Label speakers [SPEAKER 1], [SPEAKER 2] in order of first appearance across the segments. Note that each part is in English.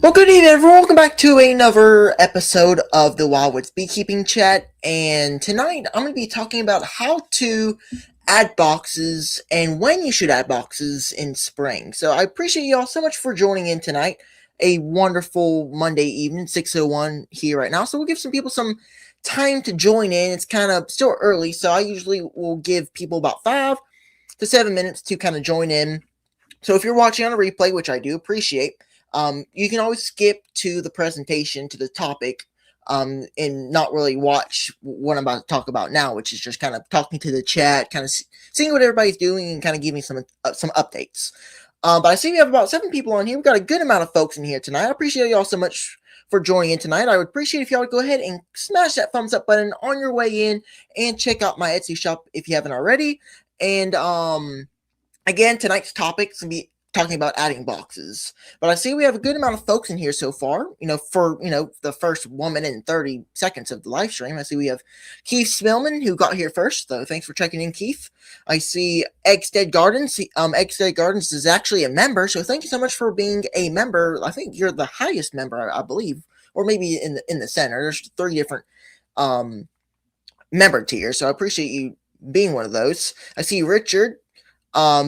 [SPEAKER 1] Well, good evening, everyone. Welcome back to another episode of the Wildwoods Beekeeping Chat. And tonight, I'm going to be talking about how to add boxes and when you should add boxes in spring. So I appreciate you all so much for joining in tonight. A wonderful Monday evening, 6:01 here right now. So we'll give some people some time to join in. It's kind of still early, so I usually will give people about 5 to 7 minutes to kind of join in. So if you're watching on a replay, which I do appreciate, you can always skip to the presentation, to the topic, and not really watch what I'm about to talk about now, which is just kind of talking to the chat, kind of seeing what everybody's doing and kind of giving some updates. But I see we have about 7 people on here. We've got a good amount of folks in here tonight. I appreciate y'all so much for joining in tonight. I would appreciate if y'all would go ahead and smash that thumbs up button on your way in and check out my Etsy shop if you haven't already. And again, tonight's topic is going to be talking about adding boxes, but I see we have a good amount of folks in here so far. For the first 1 minute and 30 seconds of the live stream, I see we have Keith Spillman, who got here first, so thanks for checking in, Keith. I see Eggstead Gardens. Eggstead Gardens is actually a member, so thank you so much for being a member. I think you're the highest member, I believe, or maybe in the center. There's 3 different member tiers, so I appreciate you being one of those. I see Richard.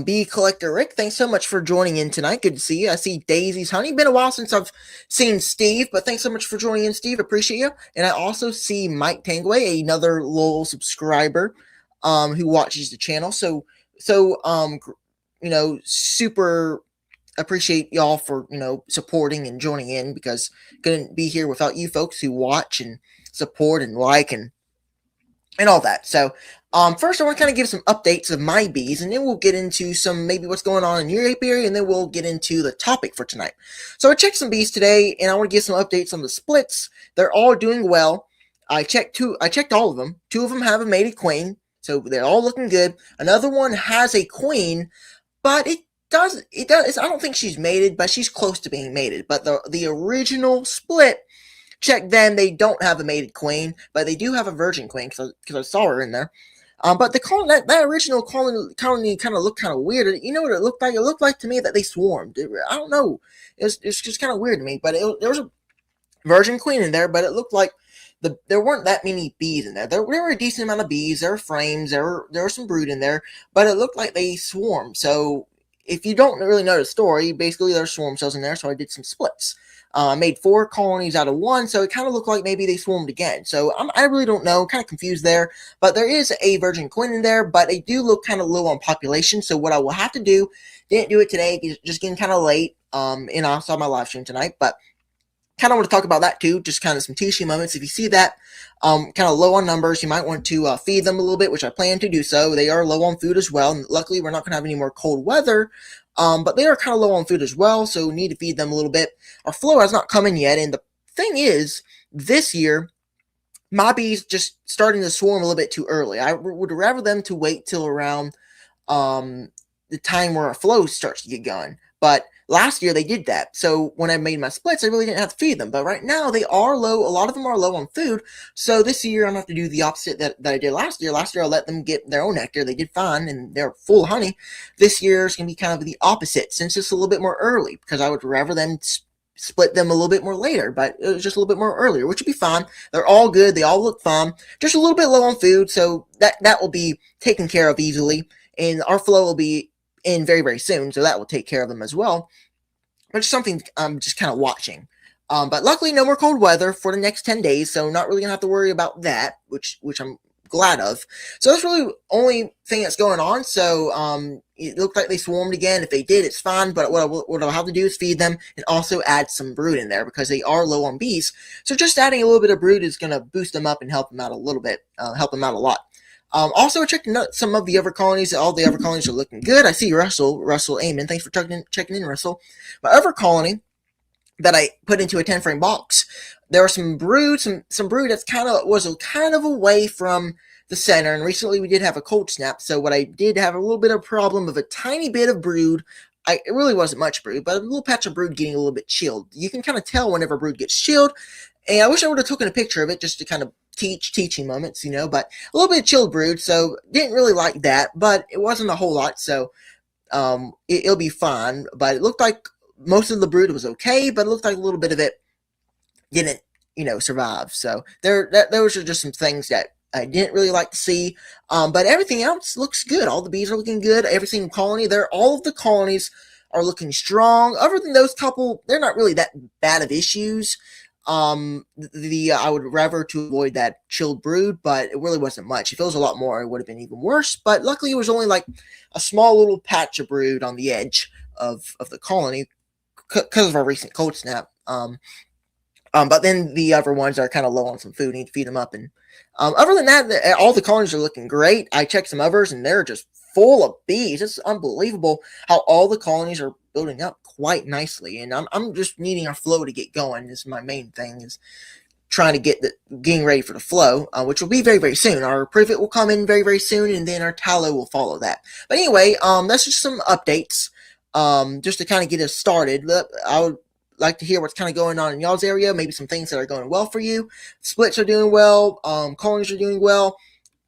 [SPEAKER 1] Bee Collector Rick, thanks so much for joining in tonight. Good to see you. I see Daisy's Honey. Been a while since I've seen Steve, but thanks so much for joining in, Steve. Appreciate you. And I also see Mike Tangway, another loyal subscriber, who watches the channel. So super appreciate y'all for supporting and joining in, because couldn't be here without you folks who watch and support and like and all that. So first, I want to kind of give some updates of my bees, and then we'll get into some maybe what's going on in your apiary, and then we'll get into the topic for tonight. So I checked some bees today, and I want to give some updates on the splits. They're all doing well. I checked all of them. 2 of them have a mated queen, so they're all looking good. Another one has a queen, but it does. I don't think she's mated, but she's close to being mated. But the original split, check them. They don't have a mated queen, but they do have a virgin queen because I saw her in there. But the colony, that original colony kind of looked kind of weird. You know what it looked like? It looked like to me that they swarmed. I don't know. It's just kind of weird to me. But there was a virgin queen in there, but it looked like there weren't that many bees in there. There were a decent amount of bees. There were frames. There were some brood in there, but it looked like they swarmed. So if you don't really know the story, basically there's swarm cells in there. So I did some splits. I made 4 colonies out of 1, so it kind of looked like maybe they swarmed again. So I really don't know, kind of confused there. But there is a virgin queen in there, but they do look kind of low on population. So what I will have to do, didn't do it today, just getting kind of late, and I saw my live stream tonight, but kind of want to talk about that too, just kind of some teaching moments. If you see that kind of low on numbers, you might want to feed them a little bit, which I plan to do so. They are low on food as well, and luckily we're not going to have any more cold weather. But they are kind of low on food as well, so we need to feed them a little bit. Our flow has not come in yet, and the thing is, this year, my bees just starting to swarm a little bit too early. I would rather them to wait till around the time where our flow starts to get going. But last year they did that, so when I made my splits, I really didn't have to feed them. But right now they are low. A lot of them are low on food, so this year I'm going to have to do the opposite that I did last year. Last year I let them get their own nectar. They did fine, and they're full of honey. This year it's going to be kind of the opposite, since it's a little bit more early, because I would rather them split them a little bit more later, but it was just a little bit more earlier, which would be fine. They're all good. They all look fine. Just a little bit low on food, so that will be taken care of easily, and our flow will be in very, very soon, so that will take care of them as well. But it's something I'm just kind of watching. But luckily, no more cold weather for the next 10 days, so not really going to have to worry about that, which I'm glad of. So that's really the only thing that's going on. So it looked like they swarmed again. If they did, it's fine, but what I'll have to do is feed them and also add some brood in there, because they are low on bees. So just adding a little bit of brood is going to boost them up and help them out a little bit, help them out a lot. Also, I checked out some of the other colonies. All the other colonies are looking good. I see Russell Amen. Thanks for checking in, Russell. My other colony that I put into a 10 frame box, there are some brood, some brood that's kind of away from the center. And recently we did have a cold snap, so what I did have a little bit of problem of a tiny bit of brood. It really wasn't much brood, but a little patch of brood getting a little bit chilled. You can kind of tell whenever brood gets chilled. And I wish I would have taken a picture of it just to kind of teaching moments, but a little bit of chilled brood, so didn't really like that, but it wasn't a whole lot, so it'll be fine. But it looked like most of the brood was okay, but it looked like a little bit of it didn't, survive. So those are just some things that I didn't really like to see. But everything else looks good. All the bees are looking good. Every single colony, all of the colonies are looking strong. Other than those couple, they're not really that bad of issues. I would rather to avoid that chilled brood, but it really wasn't much. If it was a lot more, it would have been even worse. But luckily, it was only like a small little patch of brood on the edge of the colony because of our recent cold snap. But then the other ones are kind of low on some food, need to feed them up. And other than that, all the colonies are looking great. I checked some others, and they're just full of bees. It's unbelievable how all the colonies are building up quite nicely. And I'm just needing our flow to get going. This is my main thing, is trying to getting ready for the flow, which will be very, very soon. Our privet will come in very, very soon, and then our tallow will follow that. But anyway, that's just some updates, just to kind of get us started. I would like to hear what's kind of going on in y'all's area, maybe some things that are going well for you. Splits are doing well, colonies are doing well.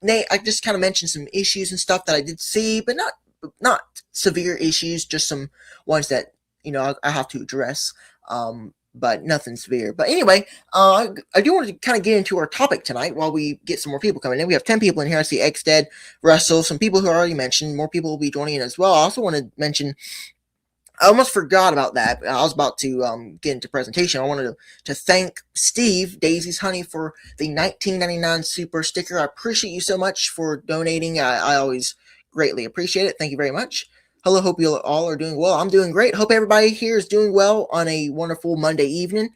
[SPEAKER 1] Nate, I just kind of mentioned some issues and stuff that I did see, but not severe issues, just some ones that I have to address, but nothing severe. But anyway, I do want to kind of get into our topic tonight while we get some more people coming in. We have 10 people in here. I see Xdead, Russell, some people who are already mentioned. More people will be joining in as well. I also want to mention, I almost forgot about that. I was about to get into presentation. I wanted to thank Steve, Daisy's Honey, for the $19.99 super sticker. I appreciate you so much for donating. I always greatly appreciate it. Thank you very much. Hello, hope you all are doing well. I'm doing great. Hope everybody here is doing well on a wonderful Monday evening.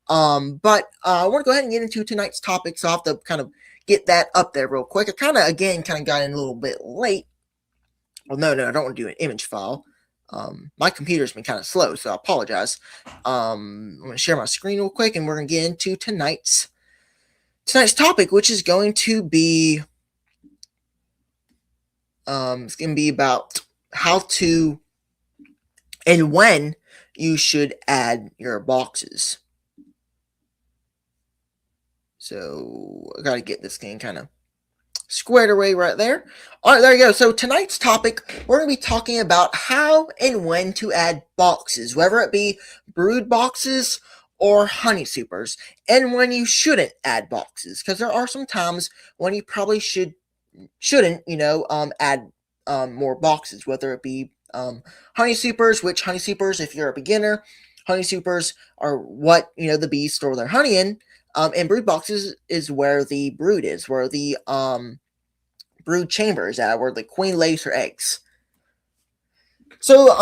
[SPEAKER 1] But I want to go ahead and get into tonight's topic, so I'll have to kind of get that up there real quick. I kind of got in a little bit late. Well, no, I don't want to do an image file. My computer's been kind of slow, so I apologize. I'm going to share my screen real quick, and we're going to get into tonight's topic, which is going to be it's going to be about how to and when you should add your boxes. So I got to get this thing kind of squared away right there. All right, there you go. So tonight's topic, we're going to be talking about how and when to add boxes, whether it be brood boxes or honey supers, and when you shouldn't add boxes, because there are some times when you probably shouldn't, add more boxes, whether it be honey supers, which honey supers, if you're a beginner, honey supers are what, the bees store their honey in. And brood boxes is where the brood is, where the brood chamber is at, where the queen lays her eggs. So,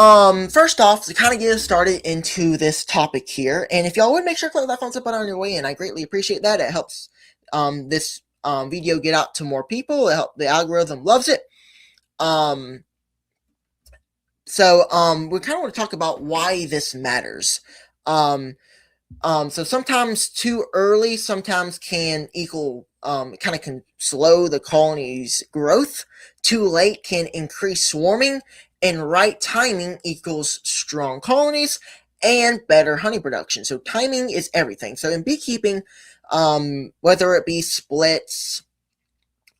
[SPEAKER 1] first off, to kind of get us started into this topic here, and if y'all would make sure to click that thumbs up button on your way in, I greatly appreciate that. It helps this video get out to more people. The algorithm loves it. So we kind of want to talk about why this matters. So sometimes too early sometimes can equal, kind of can slow the colony's growth. Too late can increase swarming, and right timing equals strong colonies and better honey production. So timing is everything. So in beekeeping, whether it be splits,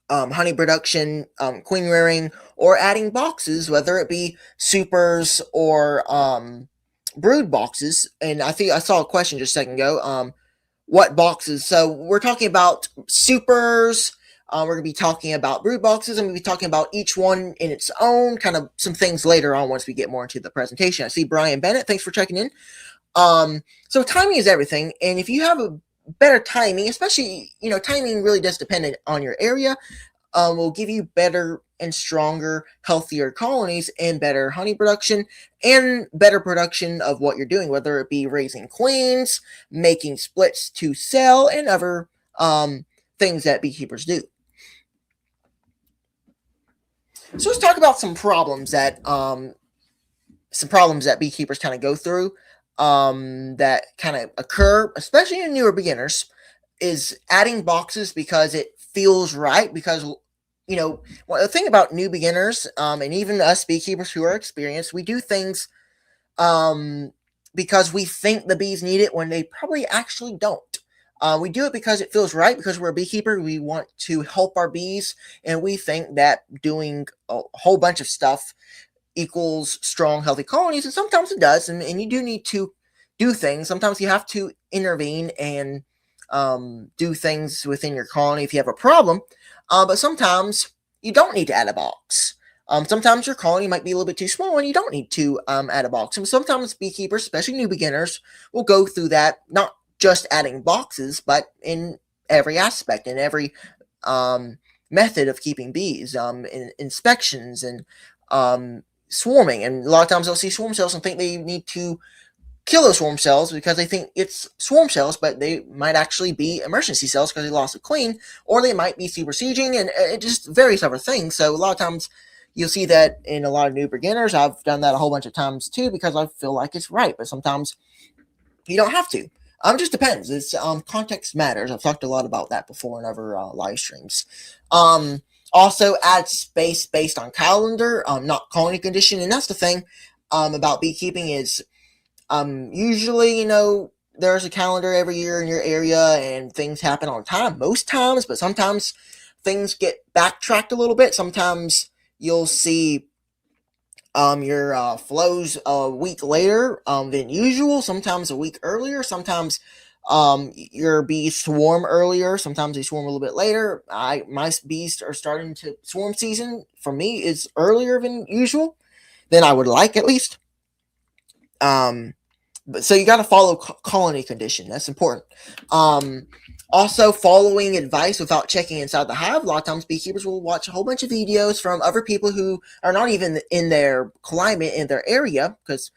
[SPEAKER 1] honey production, queen rearing, or adding boxes, whether it be supers or brood boxes. And I think I saw a question just a second ago. What boxes? So we're talking about supers. We're going to be talking about brood boxes, and we'll be talking about each one in its own, kind of some things later on once we get more into the presentation. I see Brian Bennett. Thanks for checking in. So timing is everything. And if you have a better timing, especially, timing really does depend on your area, will give you better and stronger, healthier colonies and better honey production and better production of what you're doing, whether it be raising queens, making splits to sell, and other things that beekeepers do. So let's talk about some problems that beekeepers kind of go through, that kind of occur, especially in newer beginners, is adding boxes because it feels right. Because the thing about new beginners, and even us beekeepers who are experienced, we do things um, because we think the bees need it when they probably actually don't. We do it because it feels right, because we're a beekeeper. We want to help our bees, and we think that doing a whole bunch of stuff equals strong, healthy colonies, and sometimes it does. And you do need to do things. Sometimes you have to intervene and do things within your colony if you have a problem. But sometimes you don't need to add a box. Sometimes your colony might be a little bit too small and you don't need to add a box. And sometimes beekeepers, especially new beginners, will go through that, not just adding boxes, but in every aspect, in every um, method of keeping bees, in inspections and swarming. And a lot of times they'll see swarm cells and think they need to kill those swarm cells because they think it's swarm cells, but they might actually be emergency cells because they lost a queen, or they might be super sieging, and it just various other things. So a lot of times you'll see that in a lot of new beginners. I've done that a whole bunch of times too because I feel like it's right, but sometimes you don't have to. It just depends. It's context matters. I've talked a lot about that before in other live streams. Um, Also, add space based on calendar, not colony condition, and that's the thing about beekeeping is usually, there's a calendar every year in your area and things happen on time most times, but sometimes things get backtracked a little bit. Sometimes you'll see your flows a week later than usual, sometimes a week earlier, sometimes your bees swarm earlier, sometimes they swarm a little bit later. My bees are starting to swarm season for me is earlier than usual, than I would like at least. But so you got to follow colony condition. That's important. Um, Also, following advice without checking inside the hive. A lot of times, beekeepers will watch a whole bunch of videos from other people who are not even in their climate, in their area, because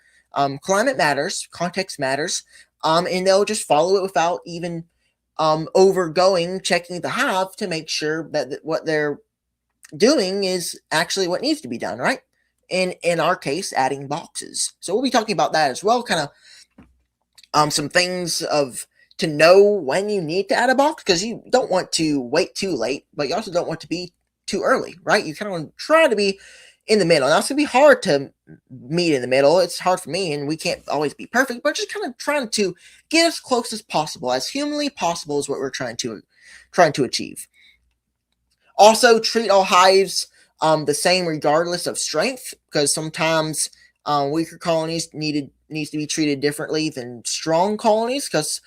[SPEAKER 1] climate matters, context matters, and they'll just follow it without even overgoing checking the hive to make sure that what they're doing is actually what needs to be done, right? In our case, adding boxes. So we'll be talking about that as well, kind of some things of to know when you need to add a box, because you don't want to wait too late, but you also don't want to be too early, right? You kind of want to try to be in the middle. Now it's gonna be hard to meet in the middle. It's hard for me, and we can't always be perfect, but just kind of trying to get as close as possible, as humanly possible, is what we're trying to achieve. Also, treat all hives the same regardless of strength, because sometimes weaker colonies needs to be treated differently than strong colonies, because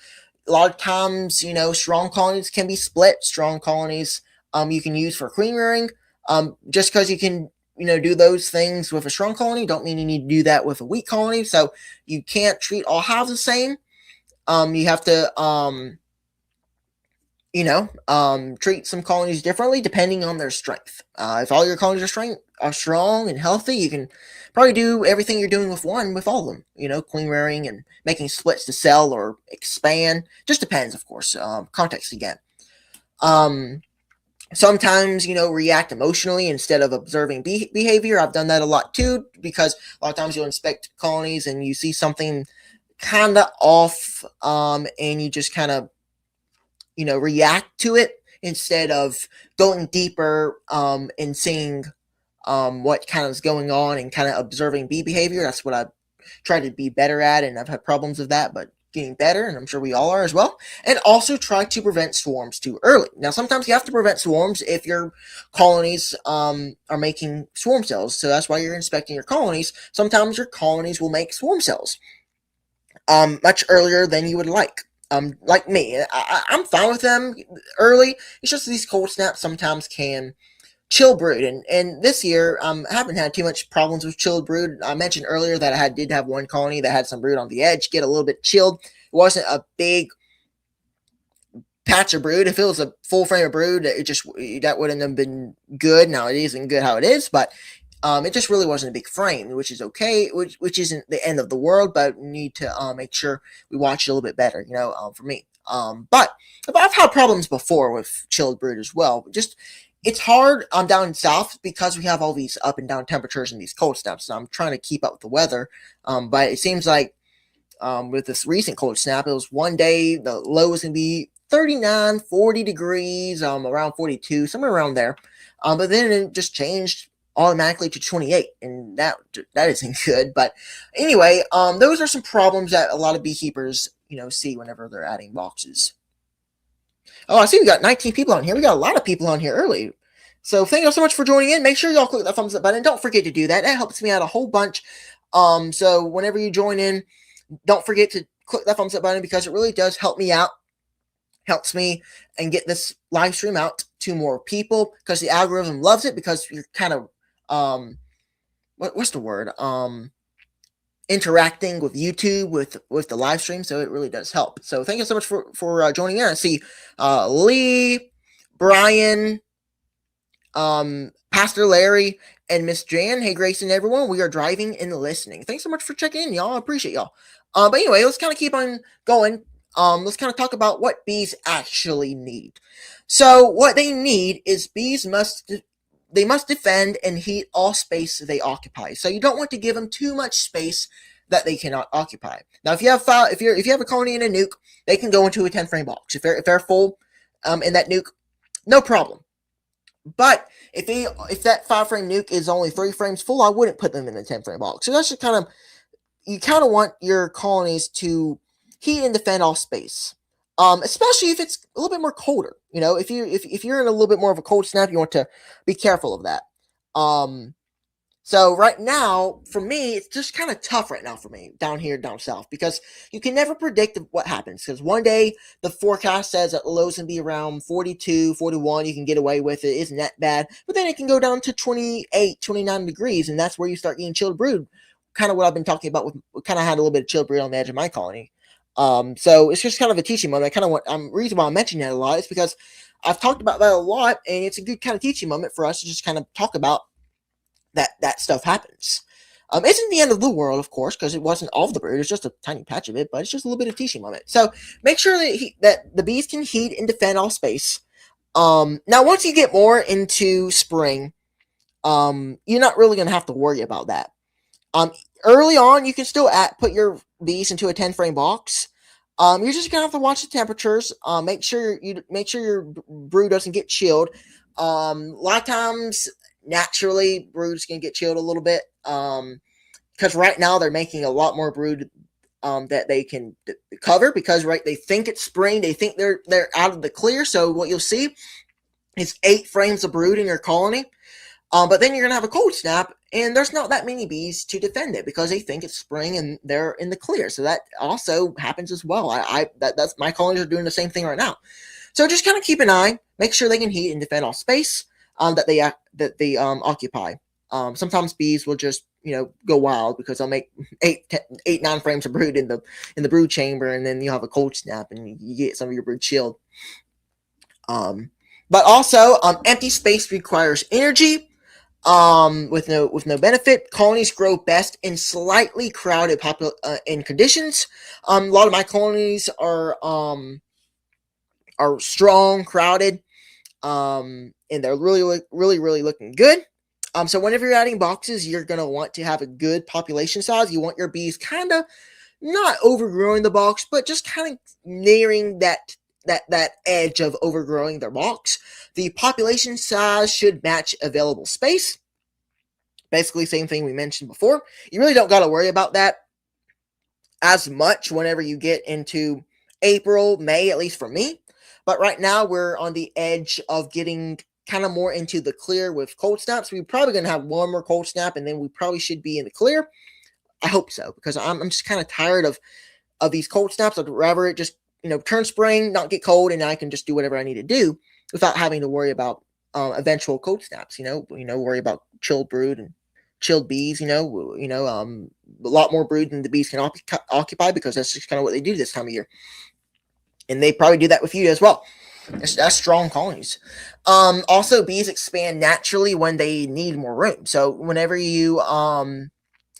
[SPEAKER 1] a lot of times, strong colonies can be split. Strong colonies you can use for queen rearing. Just because you can, do those things with a strong colony, don't mean you need to do that with a weak colony. So you can't treat all hives the same. You have to, treat some colonies differently depending on their strength. If all your colonies are strong and healthy, you can probably do everything you're doing with one with all of them. Queen rearing and making splits to sell or expand. Just depends, of course. Context again. Sometimes, react emotionally instead of observing behavior. I've done that a lot too, because a lot of times you'll inspect colonies and you see something kind of off, and you just kind of react to it instead of going deeper and seeing what kind of is going on and kind of observing bee behavior. That's what I try to be better at, and I've had problems with that, but getting better, and I'm sure we all are as well. And also try to prevent swarms too early. Now, sometimes you have to prevent swarms if your colonies are making swarm cells, so that's why you're inspecting your colonies. Sometimes your colonies will make swarm cells much earlier than you would like. Like me, I'm fine with them early. It's just these cold snaps sometimes can chill brood, and this year I haven't had too much problems with chilled brood. I mentioned earlier that I did have one colony that had some brood on the edge get a little bit chilled. It wasn't a big patch of brood. If it was a full frame of brood, that wouldn't have been good. Now it isn't good how it is, but it just really wasn't a big frame, which is okay, which isn't the end of the world, but we need to make sure we watch it a little bit better, for me. But I've had problems before with chilled brood as well. Just it's hard down south because we have all these up and down temperatures and these cold snaps. So I'm trying to keep up with the weather, but it seems like with this recent cold snap, it was one day the low was going to be 39, 40 degrees, around 42, somewhere around there. But then it just changed automatically to 28, and that isn't good. But anyway, those are some problems that a lot of beekeepers see whenever they're adding boxes. Oh, I see we got 19 people on here. We got a lot of people on here early. So thank you so much for joining in. Make sure y'all click that thumbs up button. Don't forget to do that. That helps me out a whole bunch. So whenever you join in, don't forget to click that thumbs up button because it really does help me out. Helps me and get this live stream out to more people because the algorithm loves it because you're kind of what's the word? Interacting with YouTube with the live stream, so it really does help. So thank you so much for joining in. I see Lee, Brian, Pastor Larry, and Miss Jan. Hey, Grace and everyone, we are driving and listening. Thanks so much for checking in, y'all. I appreciate y'all. But anyway, let's kind of keep on going. Let's kind of talk about what bees actually need. So what they need is bees must defend and heat all space they occupy. So you don't want to give them too much space that they cannot occupy. Now, if you have a colony in a nuke, they can go into a 10-frame box. If they're full in that nuke, no problem. But if that 5-frame nuke is only 3 frames full, I wouldn't put them in a 10-frame box. So that's just you kind of want your colonies to heat and defend all space. Especially if it's a little bit more colder. If you're in a little bit more of a cold snap, you want to be careful of that. So right now, for me, it's just kind of tough right now for me down here, down south, because you can never predict what happens. Because one day the forecast says that the low's going to be around 42, 41. You can get away with it. Isn't that bad? But then it can go down to 28, 29 degrees, and that's where you start getting chilled brood. Kind of what I've been talking about. Kind of had a little bit of chilled brood on the edge of my colony. So it's just kind of a teaching moment. Reason why I'm mentioning that a lot is because I've talked about that a lot, and it's a good kind of teaching moment for us to just kind of talk about that stuff happens. Isn't the end of the world, of course, because it wasn't all of the brood. It's just a tiny patch of it, but it's just a little bit of teaching moment. So make sure that the bees can heat and defend all space. Now, once you get more into spring, you're not really going to have to worry about that. Early on, you can still put your bees into a 10-frame box. You're just gonna have to watch the temperatures. Make sure your brood doesn't get chilled. A lot of times, naturally, brood's gonna get chilled a little bit. Because right now they're making a lot more brood that they can cover because they think it's spring. They think they're out of the clear. So what you'll see is 8 frames of brood in your colony. But then you're going to have a cold snap, and there's not that many bees to defend it because they think it's spring and they're in the clear. So that also happens as well. That's my colonies are doing the same thing right now. So just kind of keep an eye, make sure they can heat and defend all space that they occupy. Sometimes bees will just go wild because they'll make 9 frames of brood in the brood chamber, and then you have a cold snap and you get some of your brood chilled. But also, empty space requires energy. With no benefit. Colonies grow best in slightly crowded in conditions. A lot of my colonies are strong, crowded, and they're really looking good. So whenever you're adding boxes, you're gonna want to have a good population size. You want your bees kind of not overgrowing the box, but just kind of nearing that edge of overgrowing their box. The population size should match available space. Basically, same thing we mentioned before. You really don't got to worry about that as much whenever you get into April, May, at least for me. But right now, we're on the edge of getting kind of more into the clear with cold snaps. We're probably going to have one more cold snap, and then we probably should be in the clear. I hope so, because I'm just kind of tired of these cold snaps. I'd rather it just turn spring, not get cold, and I can just do whatever I need to do without having to worry about eventual cold snaps. Worry about chilled brood and chilled bees. A lot more brood than the bees can occupy because that's just kind of what they do this time of year, and they probably do that with you as well. That's strong colonies. Also, bees expand naturally when they need more room. So whenever you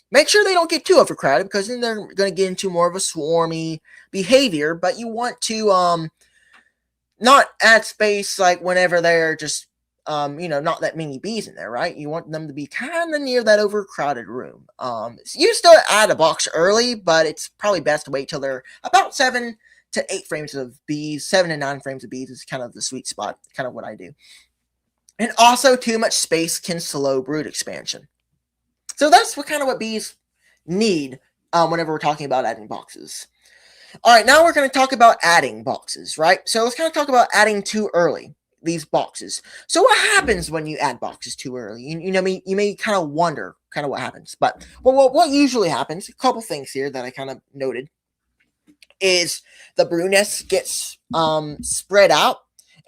[SPEAKER 1] make sure they don't get too overcrowded because then they're going to get into more of a swarmy behavior. But you want to not add space like whenever they're just not that many bees in there, right? You want them to be kind of near that overcrowded room. So you still add a box early, but it's probably best to wait till they're about 7 to 8 frames of bees. 7 to 9 frames of bees is kind of the sweet spot, kind of what I do. And also, too much space can slow brood expansion. So that's what bees need whenever we're talking about adding boxes. All right, now we're going to talk about adding boxes, right? So let's kind of talk about adding too early, these boxes. So what happens when you add boxes too early? You may kind of wonder kind of what happens. But what usually happens, a couple things here that I kind of noted, is the brood nest gets spread out.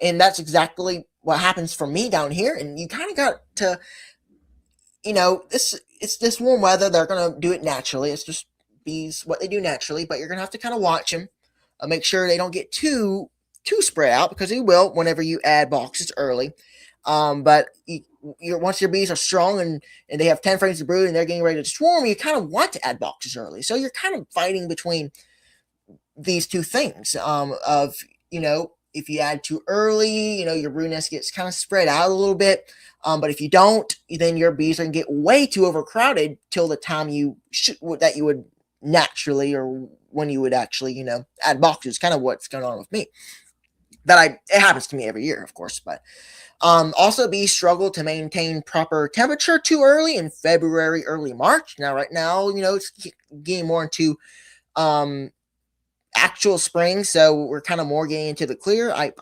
[SPEAKER 1] And that's exactly what happens for me down here. And you kind of got to, it's this warm weather. They're going to do it naturally. It's just bees, what they do naturally. But you're going to have to kind of watch them. Make sure they don't get too spread out, because they will whenever you add boxes early. But once your bees are strong and they have 10 frames of brood and they're getting ready to swarm, you kind of want to add boxes early. So you're kind of fighting between these two things if you add too early, your brood nest gets kind of spread out a little bit. But if you don't, then your bees are going to get way too overcrowded till the time that you would naturally, or when you would actually, add boxes. Kind of what's going on with me. It happens to me every year, of course. But also, bees struggle to maintain proper temperature too early in February, early March. Now, right now, it's getting more into actual spring, so we're kind of more getting into the clear. I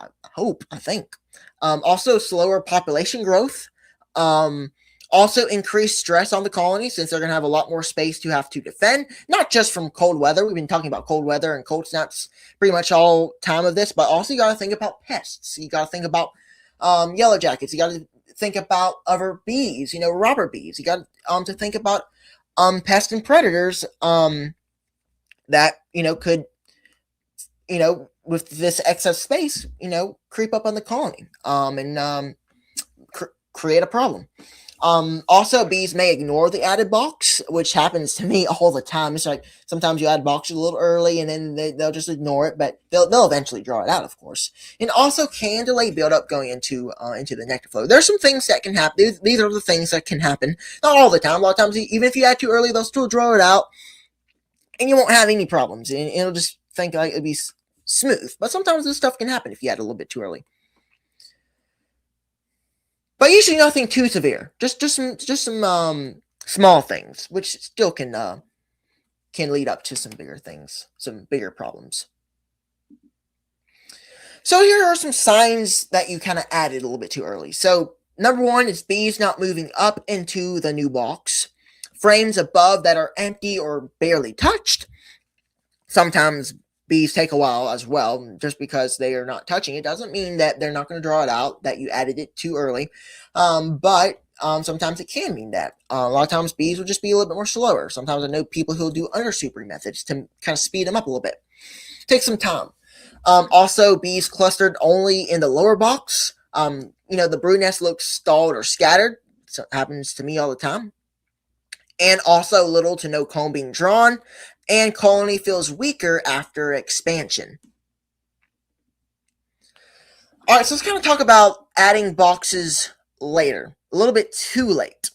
[SPEAKER 1] think. Also, slower population growth. Also, increased stress on the colony, since they're going to have a lot more space to have to defend, not just from cold weather. We've been talking about cold weather and cold snaps pretty much all time of this, but also you got to think about pests. You got to think about yellow jackets. You got to think about other bees, robber bees. You got to think about pests and predators that could with this excess space, creep up on the colony and create a problem. Also, bees may ignore the added box, which happens to me all the time. It's like sometimes you add boxes a little early and then they'll just ignore it, but they'll eventually draw it out, of course. And also can delay buildup going into the nectar flow. There's some things that can happen. These are the things that can happen. Not all the time. A lot of times, even if you add too early, they'll still draw it out and you won't have any problems. And it'll just think like it'll be smooth. But sometimes this stuff can happen if you add a little bit too early. But usually nothing too severe. Just some small things, which still can lead up to some bigger things, some bigger problems. So here are some signs that you kind of added a little bit too early. So number one is bees not moving up into the new box. Frames above that are empty or barely touched. Sometimes bees take a while as well. Just because they are not touching it doesn't mean that they're not going to draw it out, that you added it too early. But sometimes it can mean that. A lot of times bees will just be a little bit more slower. Sometimes I know people who will do undersupering methods to kind of speed them up a little bit. Take some time. Also, bees clustered only in the lower box. The brood nest looks stalled or scattered. So it happens to me all the time. And also little to no comb being drawn. And colony feels weaker after expansion. All right, so let's kind of talk about adding boxes later. A little bit too late.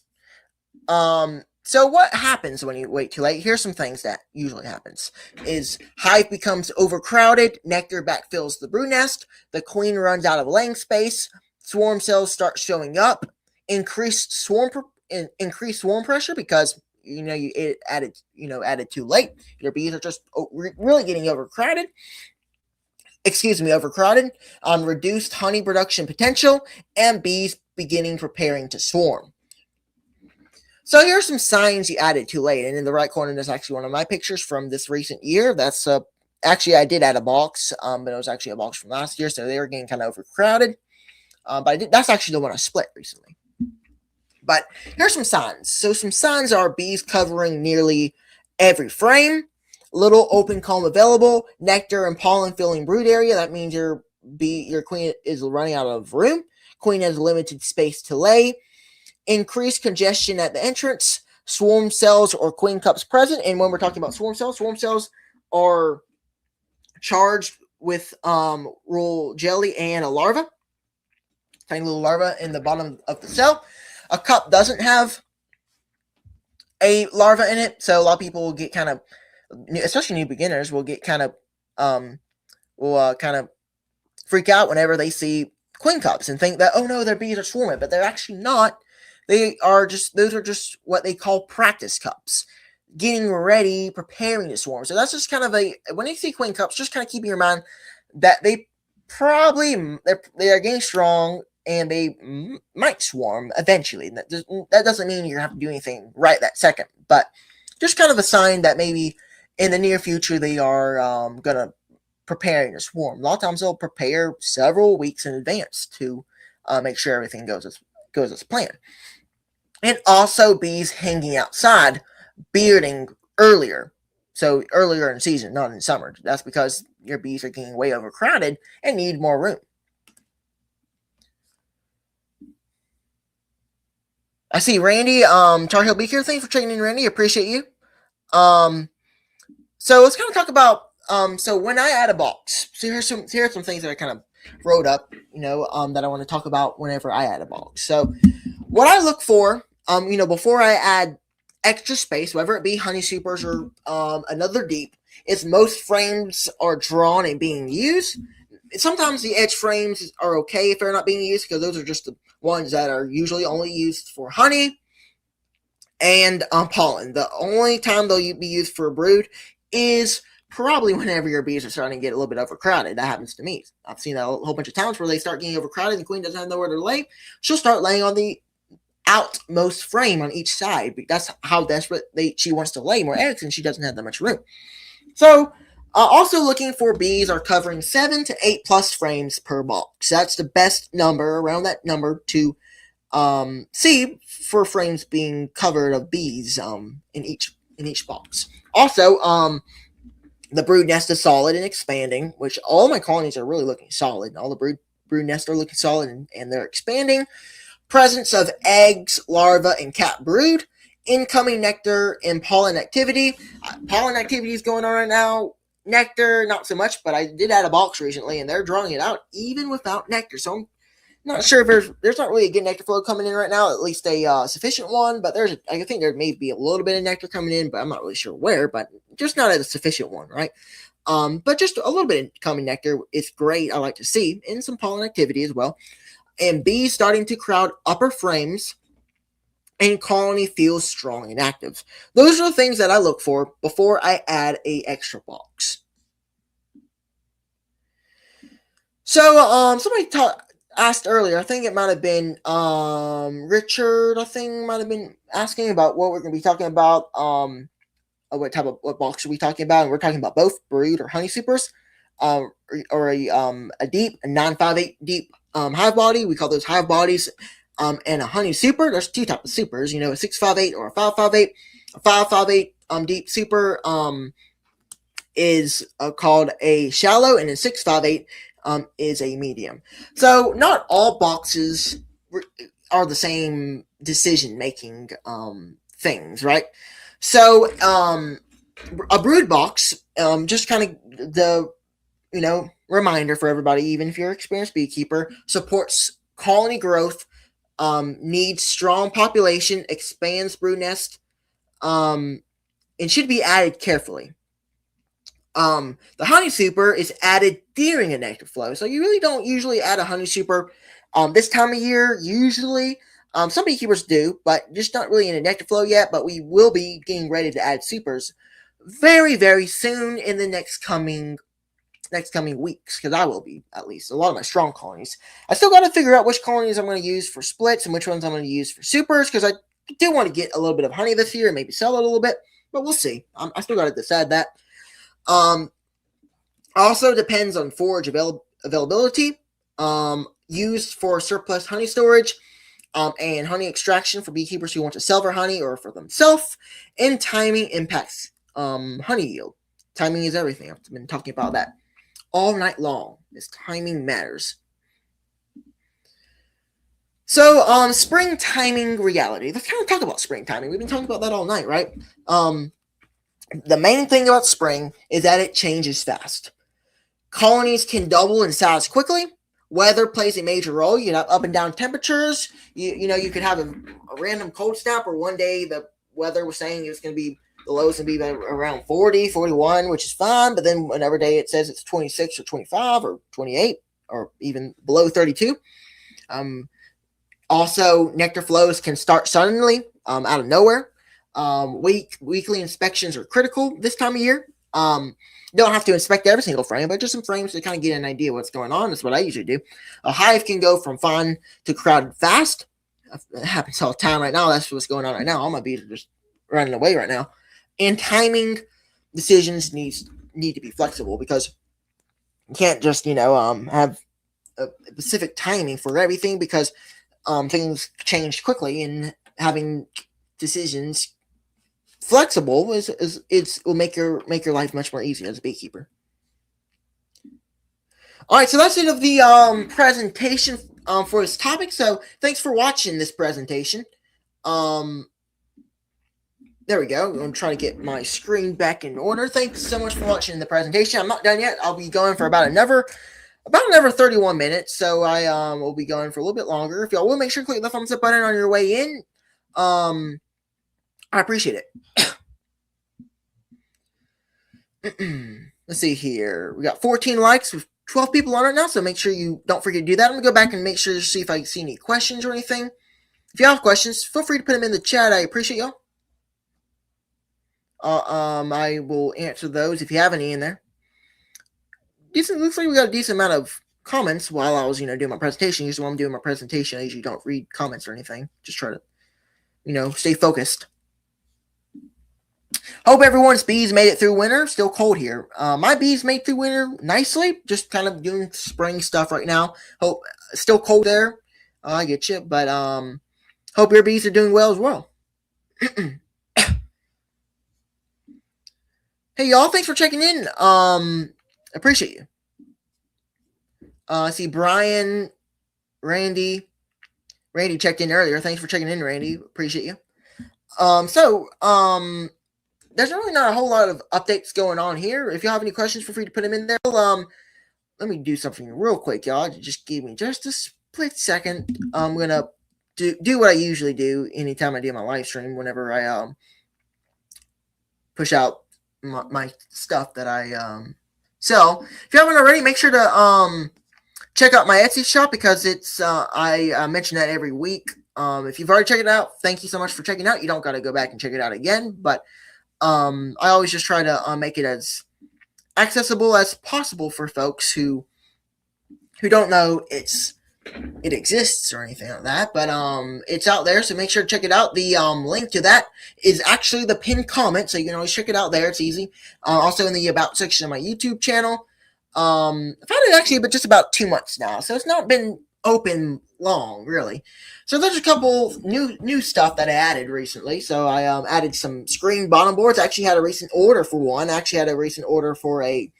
[SPEAKER 1] So what happens when you wait too late? Here's some things that usually happens. Is hive becomes overcrowded, nectar backfills the brood nest, the queen runs out of laying space, swarm cells start showing up, increased swarm pressure because you added too late. Your bees are just really getting overcrowded. Reduced honey production potential, and bees beginning preparing to swarm. So here are some signs you added too late. And in the right corner, there's actually one of my pictures from this recent year. That's actually I did add a box, but it was actually a box from last year, so they were getting kind of overcrowded. But that's actually the one I split recently. But here's some signs. So some signs are bees covering nearly every frame, little open comb available, nectar and pollen filling brood area. That means your queen is running out of room. Queen has limited space to lay. Increased congestion at the entrance. Swarm cells or queen cups present. And when we're talking about swarm cells are charged with royal jelly and a larva. tiny little larva in the bottom of the cell. A cup doesn't have a larva in it, so a lot of people will get kind of, especially new beginners, will get kind of kind of freak out whenever they see queen cups and think that, oh no, their bees are swarming, but they're actually not. Those are just what they call practice cups, getting ready, preparing to swarm. So that's just kind of when you see queen cups, just kind of keep in your mind that they are getting strong and they might swarm eventually. That doesn't mean you have to do anything right that second, but just kind of a sign that maybe in the near future they are gonna preparing to swarm. A lot of times they'll prepare several weeks in advance to make sure everything goes as planned. And also bees hanging outside, bearding earlier. So earlier in season, not in summer. That's because your bees are getting way overcrowded and need more room. I see Randy, Tar Heel Beaker. Thanks for checking in, Randy. Appreciate you. So let's kind of talk about so when I add a box. So here are some things that I kind of wrote up, that I want to talk about whenever I add a box. So what I look for, before I add extra space, whether it be honey supers or another deep, is most frames are drawn and being used. Sometimes the edge frames are okay if they're not being used, because those are just the ones that are usually only used for honey and pollen. The only time they'll be used for a brood is probably whenever your bees are starting to get a little bit overcrowded. That happens to me. I've seen a whole bunch of times where they start getting overcrowded and the queen doesn't have nowhere to lay. She'll start laying on the outmost frame on each side. That's how desperate she wants to lay more eggs, and she doesn't have that much room. So also looking for bees are covering 7 to 8 plus frames per box. That's the best number, around that number, to see for frames being covered of bees in each box. Also, the brood nest is solid and expanding, which all my colonies are really looking solid. All the brood nests are looking solid and they're expanding. Presence of eggs, larvae, and cat brood. Incoming nectar and pollen activity. Pollen activity is going on right now. Nectar, not so much, but I did add a box recently, and they're drawing it out even without nectar. So I'm not sure if there's not really a good nectar flow coming in right now, at least a sufficient one. But I think there may be a little bit of nectar coming in, but I'm not really sure where. But just not a sufficient one, right? But just a little bit of coming nectar is great. I like to see, and some pollen activity as well. And bees starting to crowd upper frames, and colony feels strong and active. Those are the things that I look for before I add a extra box. So somebody asked earlier, I think it might have been Richard, I think might have been asking about what we're going to be talking about, what box are we talking about, and we're talking about both brood or honey supers, or a deep, a 958 deep hive body. We call those hive bodies, and a honey super. There's two types of supers, a 658 or a 558. A 558 deep super is called a shallow, and a 658 is a medium. So not all boxes are the same decision-making things, right? So a brood box, just kind of the, reminder for everybody, even if you're an experienced beekeeper, supports colony growth, needs strong population, expands brood nest, and should be added carefully. The honey super is added during a nectar flow. So you really don't usually add a honey super this time of year, usually. Some beekeepers do, but just not really in a nectar flow yet. But we will be getting ready to add supers very, very soon in the next coming weeks, because I will be, at least a lot of my strong colonies. I still got to figure out which colonies I'm going to use for splits and which ones I'm going to use for supers, because I do want to get a little bit of honey this year and maybe sell it a little bit, but we'll see. I still got to decide that. Also depends on forage availability, used for surplus honey storage, and honey extraction for beekeepers who want to sell their honey or for themselves, and timing impacts honey yield. Timing is everything. I've been talking about that all night long. This timing matters. So, spring timing reality. Let's kind of talk about spring timing. We've been talking about that all night, right? The main thing about spring is that it changes fast. Colonies can double in size quickly, weather plays a major role. You have up and down temperatures. You could have a random cold snap, or one day the weather was saying it's going to be the low's going to be around 40, 41, which is fine. But then another day it says it's 26 or 25 or 28 or even below 32. Also, nectar flows can start suddenly out of nowhere. Weekly inspections are critical this time of year. You don't have to inspect every single frame, but just some frames to kind of get an idea of what's going on. That's what I usually do. A hive can go from fine to crowded fast. It happens all the time right now. That's what's going on right now. All my bees are just running away right now. And timing decisions need to be flexible, because you can't just have a specific timing for everything, because things change quickly, and having decisions flexible will make your life much more easier as a beekeeper. All right, so that's it of the presentation for this topic. So thanks for watching this presentation. There we go. I'm going to try to get my screen back in order. Thanks so much for watching the presentation. I'm not done yet. I'll be going for about another 31 minutes. So I will be going for a little bit longer. If y'all will, make sure to click the thumbs up button on your way in. I appreciate it. Let's see here. We got 14 likes with 12 people on it now, so make sure you don't forget to do that. I'm going to go back and make sure to see if I can see any questions or anything. If you have questions, feel free to put them in the chat. I appreciate y'all. I will answer those if you have any in there. Looks like we got a decent amount of comments while I was, doing my presentation. Usually when I'm doing my presentation, I usually don't read comments or anything. Just try to, stay focused. Hope everyone's bees made it through winter. Still cold here. My bees made through winter nicely. Just kind of doing spring stuff right now. Hope still cold there. I get you, but hope your bees are doing well as well. Hey y'all, thanks for checking in. Appreciate you. I see Brian, Randy checked in earlier. Thanks for checking in, Randy. Appreciate you. There's really not a whole lot of updates going on here. If you have any questions, feel free to put them in there. Let me do something real quick, y'all. Just give me just a split second. I'm gonna do what I usually do anytime I do my live stream. Whenever I push out my stuff that I sell. If you haven't already, make sure to check out my Etsy shop, because it's I mention that every week. If you've already checked it out, thank you so much for checking it out. You don't got to go back and check it out again, but I always just try to make it as accessible as possible for folks who don't know it exists or anything like that. But it's out there, so make sure to check it out. The link to that is actually the pinned comment, so you can always check it out there. It's easy. Also in the about section of my YouTube channel. I've had it actually but just about 2 months now, so it's not been open long, really. So there's a couple new stuff that I added recently. So I added some screen bottom boards. I actually had a recent order for one. I actually had a recent order for a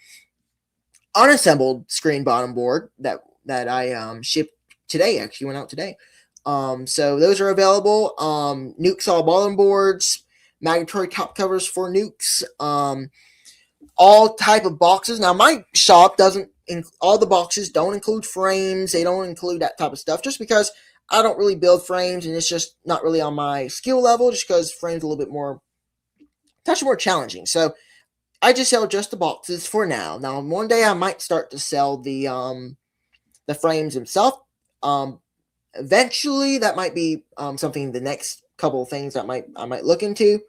[SPEAKER 1] unassembled screen bottom board that I shipped today. Actually went out today. So those are available. Nukes all bottom boards, mandatory top covers for nukes. All type of boxes. Now my shop doesn't. All the boxes don't include frames. They don't include that type of stuff, just because I don't really build frames, and it's just not really on my skill level, just because frames are a little bit more challenging. So I just sell just the boxes for now. Now one day I might start to sell the frames themselves. Eventually that might be something, the next couple of things that I might look into.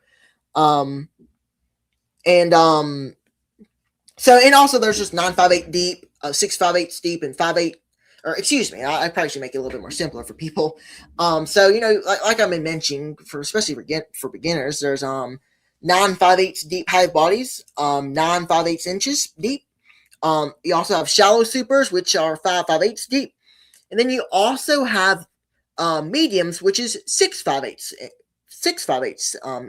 [SPEAKER 1] So, and also there's just 958 deep, 658 deep, and 58, or excuse me, I probably should make it a little bit more simpler for people. So, like I've been mentioning, especially for beginners, there's 958 deep hive bodies, 958 inches deep. You also have shallow supers, which are 558 deep. And then you also have mediums, which is 658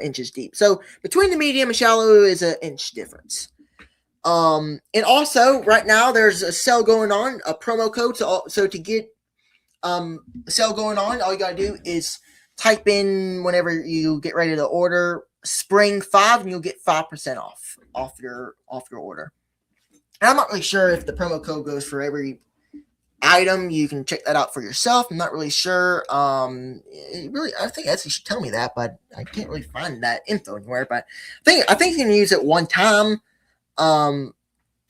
[SPEAKER 1] inches deep. So between the medium and shallow is an inch difference. And also right now there's a sale going on, a promo code. So to get a sale going on, all you gotta do is type in, whenever you get ready to order, spring 5, and you'll get 5% off your order. And I'm not really sure if the promo code goes for every item. You can check that out for yourself. I'm not really sure. I think Etsy should tell me that, but I can't really find that info anywhere. But I think you can use it one time. Um,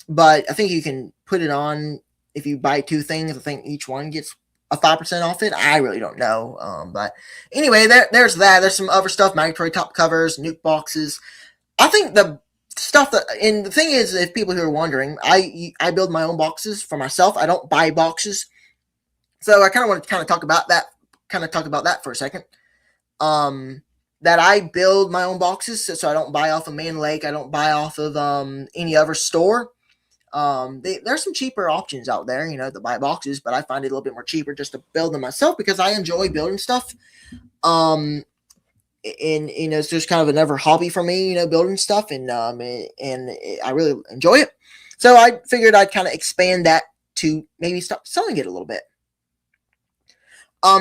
[SPEAKER 1] but I think you can put it on if you buy two things. I think each one gets a 5% off it. I really don't know. But anyway, there's that. There's some other stuff: mandatory top covers, nuke boxes. I think the stuff that, and the thing is, if people who are wondering, I build my own boxes for myself. I don't buy boxes, so I kind of want to talk about that. For a second. That I build my own boxes, so I don't buy off of Man Lake. I don't buy off of any other store. There's some cheaper options out there, to buy boxes, but I find it a little bit more cheaper just to build them myself because I enjoy building stuff. And it's just kind of another hobby for me, building stuff, and I really enjoy it. So I figured I'd kind of expand that to maybe start selling it a little bit.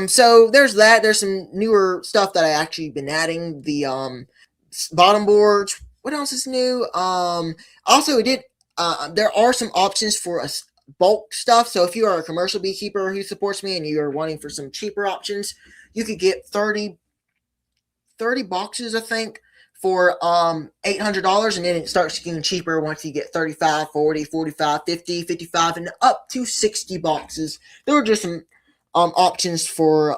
[SPEAKER 1] So there's that. There's some newer stuff that I actually been adding. The bottom boards. What else is new? Also, there are some options for bulk stuff. So if you are a commercial beekeeper who supports me and you are wanting for some cheaper options, you could get 30 boxes, I think, for $800, and then it starts getting cheaper once you get 35, 40, 45, 50, 55, and up to 60 boxes. There are just some options for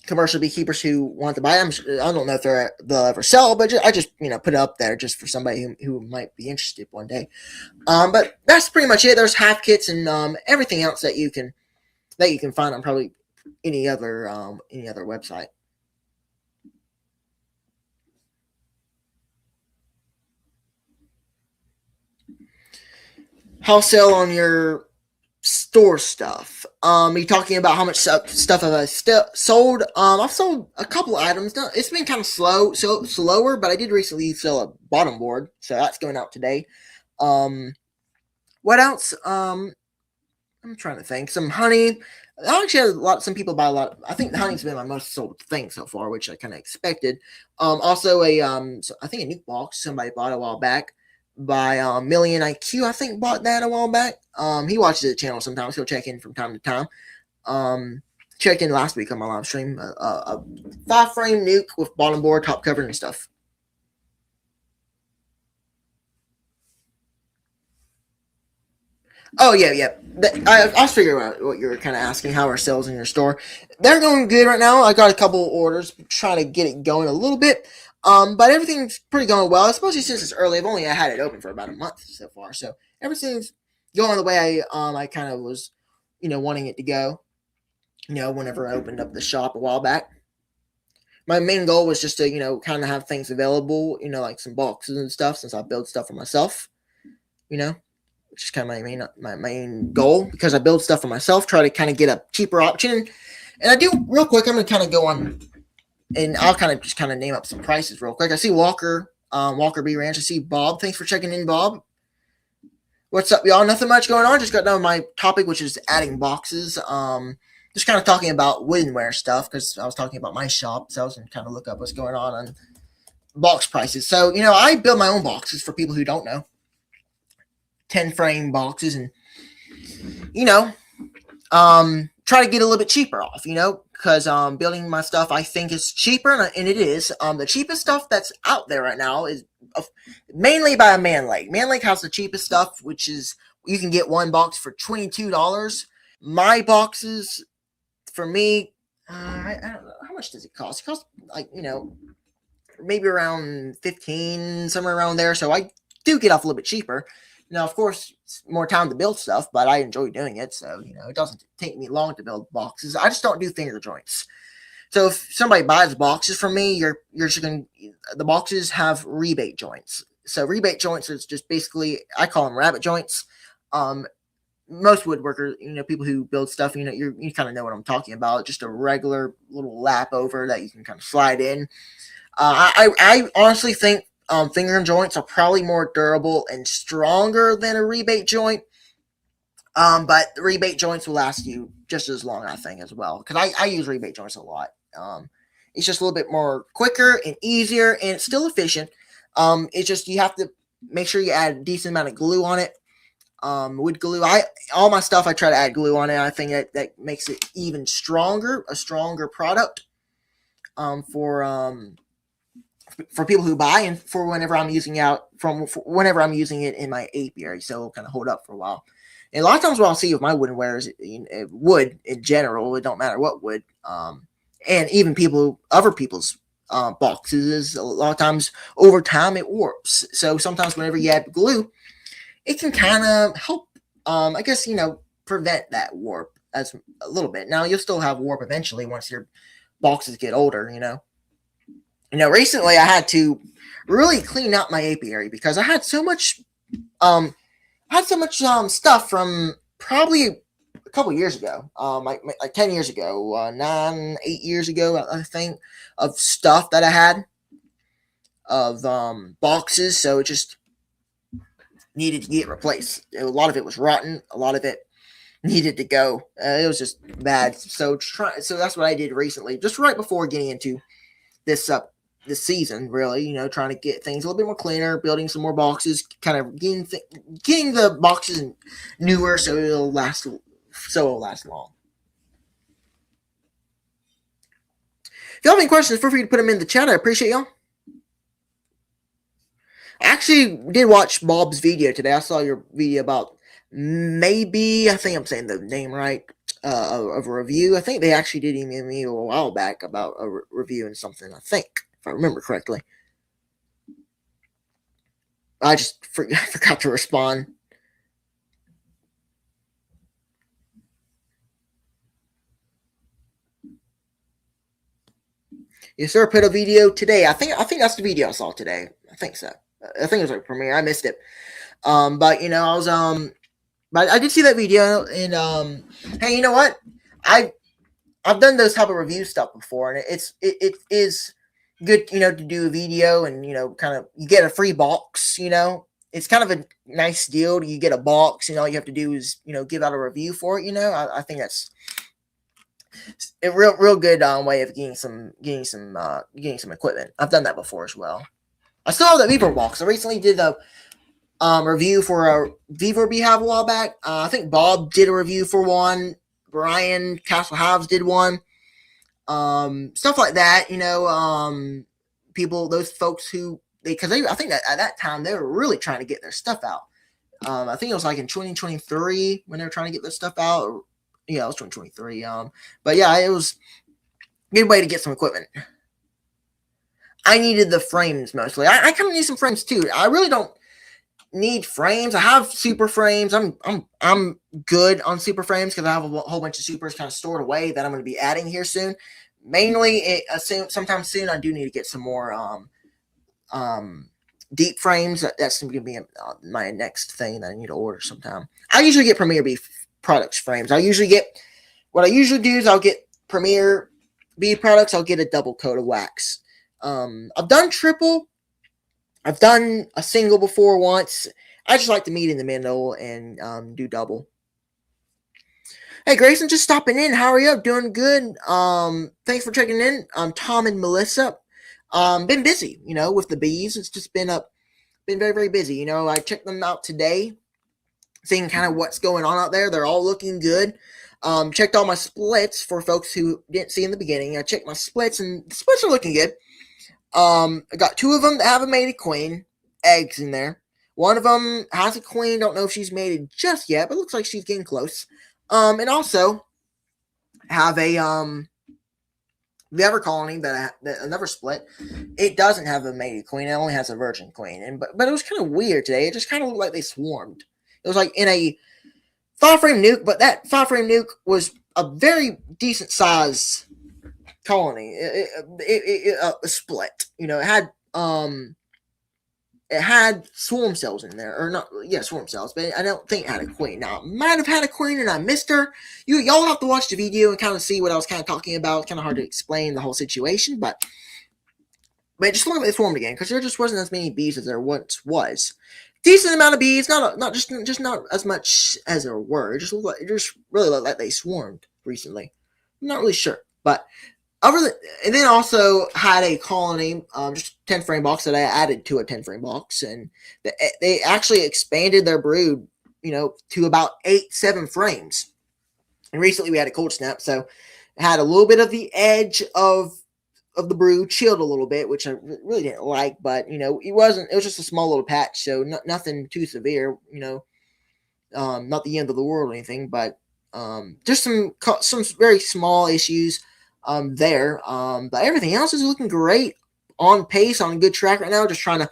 [SPEAKER 1] commercial beekeepers who want to buy them. I don't know if they'll ever sell, but I just put it up there just for somebody who might be interested one day. But that's pretty much it. There's half kits and everything else that you can find on probably any other website. House sale on your store stuff. You're talking about how much stuff have I sold? I've sold a couple items. It's been kind of slower, but I did recently sell a bottom board, so that's going out today. What else? I'm trying to think. Some honey. I actually had some people buy a lot. I think the honey's been my most sold thing so far, which I kind of expected. Also I think a nuke box somebody bought a while back by Million IQ, I think, bought that a while back. He watches the channel sometimes. He'll check in from time to time. Checked in last week on my live stream. A 5-frame nuke with bottom board, top cover, and stuff. Oh yeah. I was figuring out what you were kind of asking. How are sales in your store? They're going good right now. I got a couple orders, trying to get it going a little bit. But everything's pretty going well, especially since it's early. I had it open for about a month so far, so everything's going the way I kind of was, wanting it to go. Whenever I opened up the shop a while back, my main goal was just to kind of have things available, like some boxes and stuff, since I build stuff for myself, which is kind of my main goal, because I build stuff for myself. Try to kind of get a cheaper option, and I do real quick. I'm gonna kind of go on. And I'll just name up some prices real quick. I see Walker B Ranch. I see Bob. Thanks for checking in, Bob. What's up, y'all? Nothing much going on. Just got done with my topic, which is adding boxes. Just kind of talking about woodenware stuff, because I was talking about my shop, so I was going to kind of look up what's going on box prices. So, I build my own boxes for people who don't know. 10-frame boxes, and try to get a little bit cheaper off, because building my stuff, I think, is cheaper, and it is. The cheapest stuff that's out there right now is mainly by Man Lake. Man Lake has the cheapest stuff, which is you can get one box for $22. My boxes, for me, I don't know, how much does it cost? It costs maybe around 15, somewhere around there. So I do get off a little bit cheaper. Now, of course, it's more time to build stuff, but I enjoy doing it. So, it doesn't take me long to build boxes. I just don't do finger joints. So if somebody buys boxes from me, you're just going to, the boxes have rebate joints. So rebate joints is just basically, I call them rabbit joints. Most woodworkers, people who build stuff, you kind of know what I'm talking about. Just a regular little lap over that you can kind of slide in. I honestly think finger joints are probably more durable and stronger than a rebate joint. But the rebate joints will last you just as long, I think, as well. Because I use rebate joints a lot. It's just a little bit more quicker and easier, and it's still efficient. It's just you have to make sure you add a decent amount of glue on it. wood glue. All my stuff I try to add glue on it. I think that makes it even stronger, a stronger product for people who buy and for whenever I'm using whenever I'm using it in my apiary, so it'll kind of hold up for a while. And a lot of times what I'll see with my woodenware is wood in general. It don't matter what wood, and even other people's boxes is a lot of times over time it warps. So sometimes whenever you add glue, it can kind of help, I guess, prevent that warp as a little bit. Now you'll still have warp eventually once your boxes get older. Recently I had to really clean up my apiary because I had so much stuff from probably a couple years ago, like 10 years ago, 8 years ago, I think, of stuff that I had of boxes. So it just needed to get replaced. A lot of it was rotten. A lot of it needed to go. It was just bad. So that's what I did recently, just right before getting into this season, really, trying to get things a little bit more cleaner, building some more boxes, kind of getting the boxes newer so it'll last long. If you have any questions, feel free to put them in the chat. I appreciate y'all. I actually did watch Bob's video today. I saw your video about I think I'm saying the name right, of a review. I think they actually did email me a while back about a review and something, I think, if I remember correctly. I just forgot to respond. Yes, sir. Put a video today. I think that's the video I saw today. I think so. I think it was like premiere. I missed it. But I was but I did see that video, and hey, you know what? I've done those type of review stuff before, and it is good, to do a video and kind of you get a free box. It's kind of a nice deal. You get a box, and all you have to do is give out a review for it. I think that's a real good way of getting some equipment. I've done that before as well. I still have that beaver box. I recently did a review for a beaver beehive a while back. I think Bob did a review for one. Brian Castle Hives did one. Stuff like that. Those folks who I think that at that time they were really trying to get their stuff out. I think it was like in 2023 when they were trying to get their stuff out. Yeah, it was 2023. But yeah, it was a good way to get some equipment. I needed the frames mostly. I kind of need some frames too. I really don't need frames. I have super frames. I'm good on super frames because I have a whole bunch of supers kind of stored away that I'm going to be adding here soon. Mainly, sometime soon, I do need to get some more deep frames. That's going to be my next thing that I need to order sometime. I usually get Premier Bee Products frames. I'll usually do is I'll get Premier Bee Products. I'll get a double coat of wax. I've done triple. I've done a single before once. I just like to meet in the middle and do double. Hey, Grayson, just stopping in. How are you? Doing good. Thanks for checking in. Tom and Melissa. Been busy, with the bees. It's just been very, very busy. I checked them out today, seeing kind of what's going on out there. They're all looking good. Checked all my splits for folks who didn't see in the beginning. I checked my splits, and the splits are looking good. I got 2 of them that haven't made a queen, eggs in there. One of them has a queen. Don't know if she's mated just yet, but looks like she's getting close. And also have the other colony that another split. It doesn't have a mated queen. It only has a virgin queen. But it was kind of weird today. It just kind of looked like they swarmed. It was like in a 5-frame nuke, but that 5-frame nuke was a very decent size colony. A split. It had swarm cells in there, or not? Yeah, swarm cells. But I don't think it had a queen. Now, it might have had a queen, and I missed her. Y'all have to watch the video and kind of see what I was kind of talking about. It's kind of hard to explain the whole situation, but it just looked like they swarmed again because there just wasn't as many bees as there once was. Decent amount of bees, not as much as there were. It just really looked like they swarmed recently. I'm not really sure, but. And then also had a colony, just 10-frame box that I added to a 10-frame box, and they actually expanded their brood to about 8-7 frames. And recently we had a cold snap, so it had a little bit of the edge of the brood chilled a little bit, which I really didn't like. But it was just a small little patch, so nothing too severe. Not the end of the world or anything, but just some very small issues there. But everything else is looking great, on pace, on a good track right now. Just trying to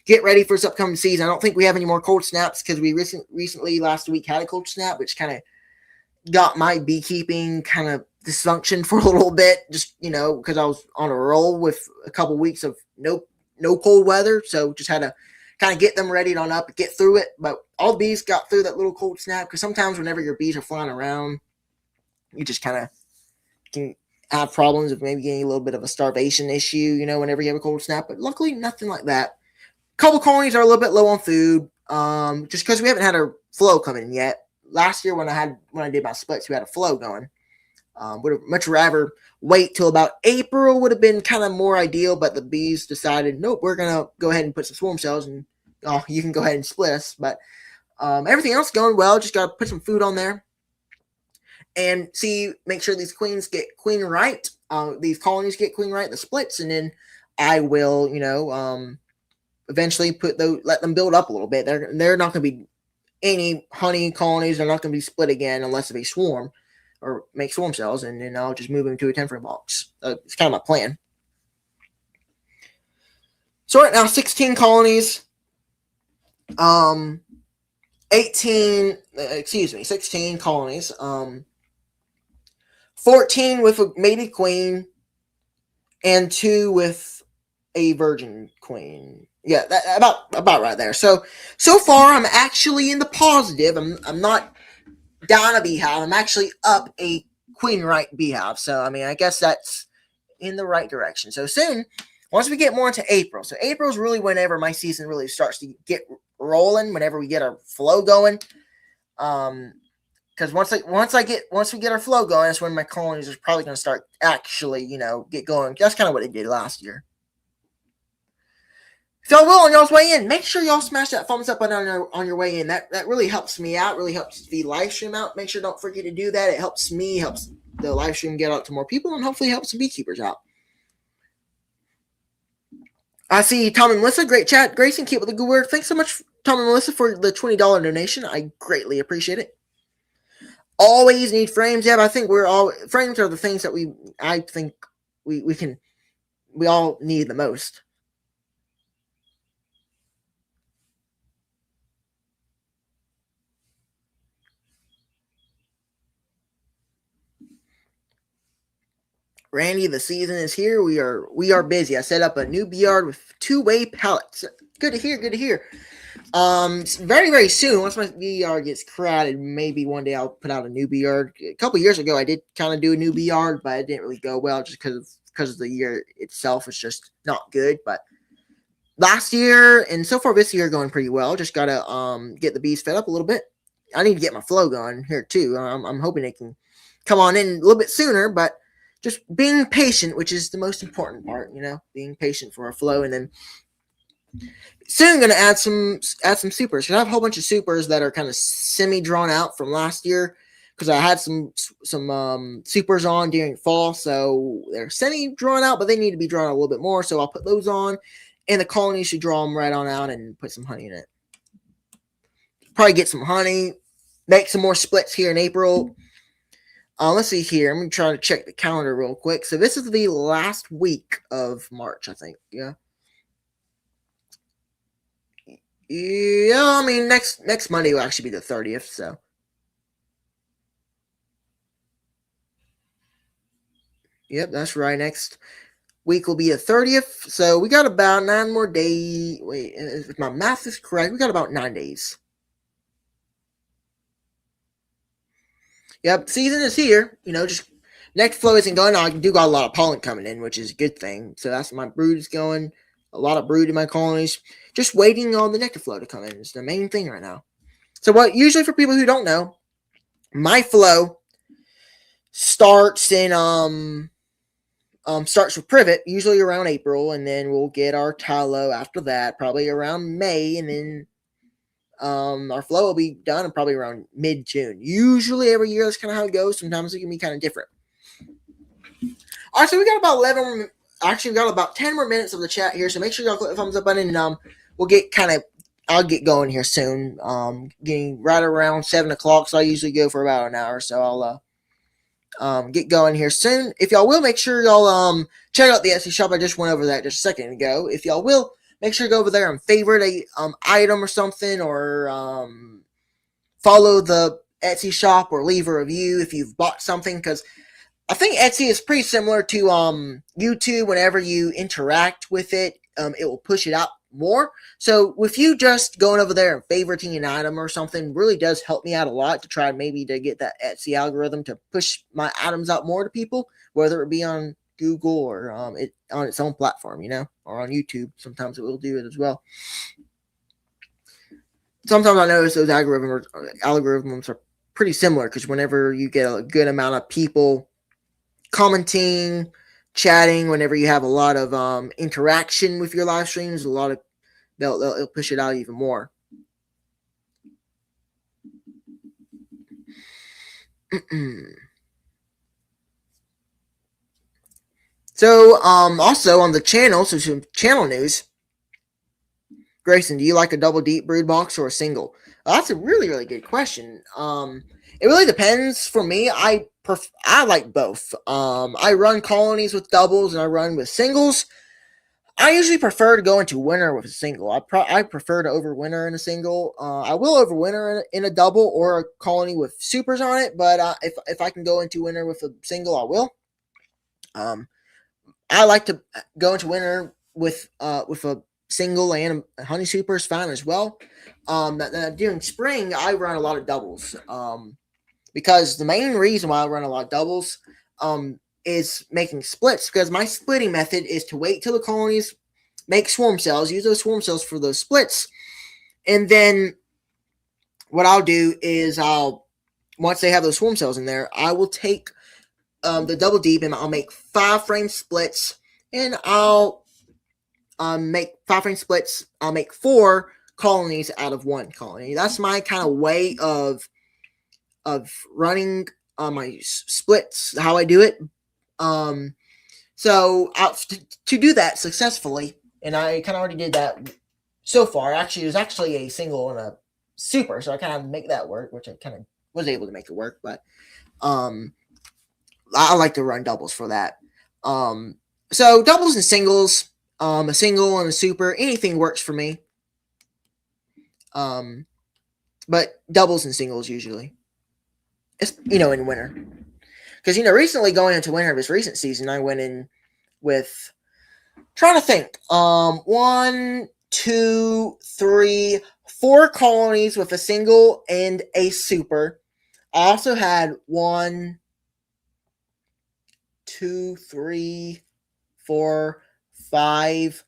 [SPEAKER 1] get ready for this upcoming season. I don't think we have any more cold snaps because we recently last week had a cold snap, which kind of got my beekeeping kind of dysfunction for a little bit, just because I was on a roll with a couple weeks of no cold weather, so just had to kind of get them ready on up, get through it. But all the bees got through that little cold snap, because sometimes whenever your bees are flying around, you just kind of can have problems of maybe getting a little bit of a starvation issue, whenever you have a cold snap. But luckily, nothing like that. A couple colonies are a little bit low on food, just because we haven't had a flow come in yet. Last year when I did my splits, we had a flow going. Would have much rather wait till about April, would have been kind of more ideal, but the bees decided, nope, we're going to go ahead and put some swarm cells, and you can go ahead and split us. But everything else going well, just got to put some food on there and make sure these queens get queen right, these colonies get queen right, the splits, and then I will, eventually let them build up a little bit. They're not going to be any honey colonies. They're not going to be split again unless they swarm or make swarm cells, and then I'll just move them to a 10-frame box. It's kind of my plan. So right now, 16 colonies, 16 colonies, 14 with a mated queen, and 2 with a virgin queen. Yeah, about right there. So far, I'm actually in the positive. I'm not down a beehive. I'm actually up a queen right beehive. So I guess that's in the right direction. So soon, once we get more into April. So April is really whenever my season really starts to get rolling. Whenever we get our flow going. Because once we get our flow going, that's when my colonies are probably going to start actually, get going. That's kind of what they did last year. If y'all will on y'all's way in, make sure y'all smash that thumbs up button on your way in. That really helps me out, really helps the live stream out. Make sure don't forget to do that. It helps me, helps the live stream get out to more people, and hopefully helps the beekeepers out. I see Tom and Melissa, great chat. Grayson, keep with the good word. Thanks so much, Tom and Melissa, for the $20 donation. I greatly appreciate it. Always need frames. Yeah, but I think frames are the things that I think we all need the most. Randy, the season is here. We are busy. I set up a new bee yard with 2-way pallets. Good to hear. Very, very soon, once my bee yard gets crowded, maybe one day I'll put out a new bee yard. A couple years ago, I did kind of do a new bee yard, but it didn't really go well just because of the year itself was just not good. But last year and so far this year going pretty well. Just gotta get the bees fed up a little bit. I need to get my flow going here too. I'm hoping they can come on in a little bit sooner, but just being patient, which is the most important part, being patient for our flow. And then soon going to add some supers. I have a whole bunch of supers that are kind of semi drawn out from last year because I had some supers on during fall, so they're semi drawn out, but they need to be drawn out a little bit more. So I'll put those on, and the colony should draw them right on out and put some honey in it. Probably get some honey, make some more splits here in April. Let's see here. I'm going to try to check the calendar real quick. So this is the last week of March, I think. Yeah. Yeah, next Monday will actually be the 30th, so. Yep, that's right. Next week will be the 30th. So we got about 9 more days. Wait, if my math is correct, we got about 9 days. Yep, season is here. Just next flow isn't going on. I do got a lot of pollen coming in, which is a good thing. So that's my brood is going. A lot of brood in my colonies. Just waiting on the nectar flow to come in. It's the main thing right now. So usually for people who don't know, my flow starts in starts with privet, usually around April, and then we'll get our tallow after that, probably around May, and then Our flow will be done probably around mid-June. Usually every year that's kind of how it goes. Sometimes it can be kind of different. All right, so we got about 11. Actually, we got about 10 more minutes of the chat here. So make sure y'all click the thumbs up button, and we'll get I'll get going here soon. Getting right around 7 o'clock. So I usually go for about an hour. So I'll get going here soon. If y'all will, make sure y'all check out the Etsy shop. I just went over that just a second ago. If y'all will, make sure to go over there and favorite a item or something, or follow the Etsy shop, or leave a review if you've bought something, because I think Etsy is pretty similar to YouTube. Whenever you interact with it, it will push it out more. So with you just going over there and favoriting an item or something really does help me out a lot to try maybe to get that Etsy algorithm to push my items out more to people, whether it be on Google or it on its own platform, or on YouTube. Sometimes it will do it as well. Sometimes I notice those algorithms are pretty similar, because whenever you get a good amount of people commenting, chatting, whenever you have a lot of interaction with your live streams, they'll push it out even more. So also on the channel, so some channel news. Grayson, do you like a double deep brood box or a single? That's a really, really good question. It really depends. For me, I like both. I run colonies with doubles and I run with singles. I usually prefer to go into winter with a single. I prefer to overwinter in a single. I will overwinter in a double or a colony with supers on it, but if I can go into winter with a single, I will. I like to go into winter with a single and a honey super is fine as well. During spring, I run a lot of doubles. Because the main reason why I run a lot of doubles is making splits, because my splitting method is to wait till the colonies make swarm cells, use those swarm cells for those splits, and then what I'll do is once they have those swarm cells in there, I will take the double deep and I'll make 5-frame splits, and I'll make 5-frame splits. I'll make 4 colonies out of 1 colony. That's my kind of way of running my splits, how I do it. So to do that successfully, and I kind of already did that so far. Actually, it was actually a single and a super, so I kind of make that work, which I kind of was able to make it work. But I like to run doubles for that. So doubles and singles, a single and a super, anything works for me. But doubles and singles usually. It's, in winter. Because, recently going into winter of this recent season, I went in with, trying to think, 1, 2, 3, 4 colonies with a single and a super. I also had 1, 2, 3, 4, 5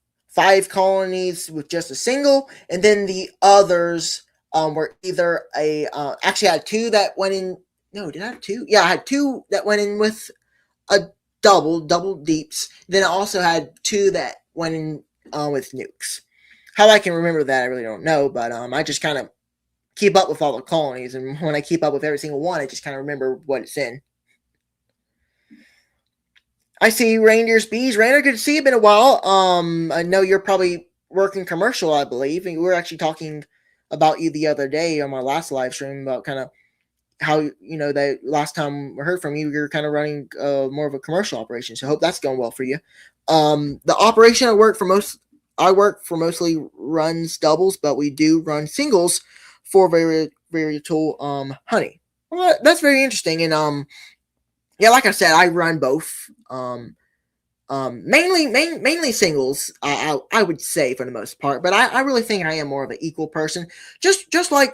[SPEAKER 1] colonies with just a single, and then the others were either actually I had 2 that went in. No, did I have 2? Yeah, I had 2 that went in with a double deeps. Then I also had 2 that went in with nukes. How I can remember that, I really don't know, but I just kind of keep up with all the colonies, and when I keep up with every single one, I just kind of remember what it's in. I see Reindeer's Bees. Rainer, good to see you. Been a while. I know you're probably working commercial, I believe, and we were actually talking about you the other day on my last live stream about kind of how, that last time I heard from you, you're kind of running more of a commercial operation. So I hope that's going well for you. The operation I work for mostly runs doubles, but we do run singles for varietal honey. Well, that's very interesting. And yeah, like I said, I run both. Mainly singles, I would say for the most part, but I really think I am more of an equal person. Just like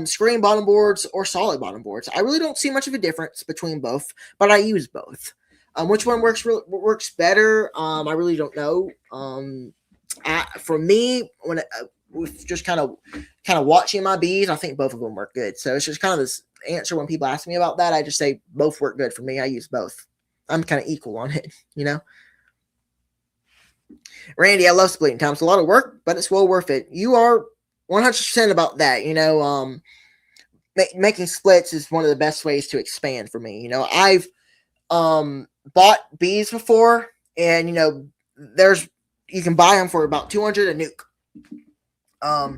[SPEAKER 1] screen bottom boards or solid bottom boards, I really don't see much of a difference between both, but I use both. Which one works better? I really don't know. For me, when with just kind of watching my bees, I think both of them work good. So it's just kind of this answer when people ask me about that. I just say both work good for me. I use both. I'm kind of equal on it, Randy, I love splitting time. It's a lot of work, but it's well worth it. You are 100% about that. Making splits is one of the best ways to expand for me. I've bought bees before, and there's you can buy them for about 200 a nuke. I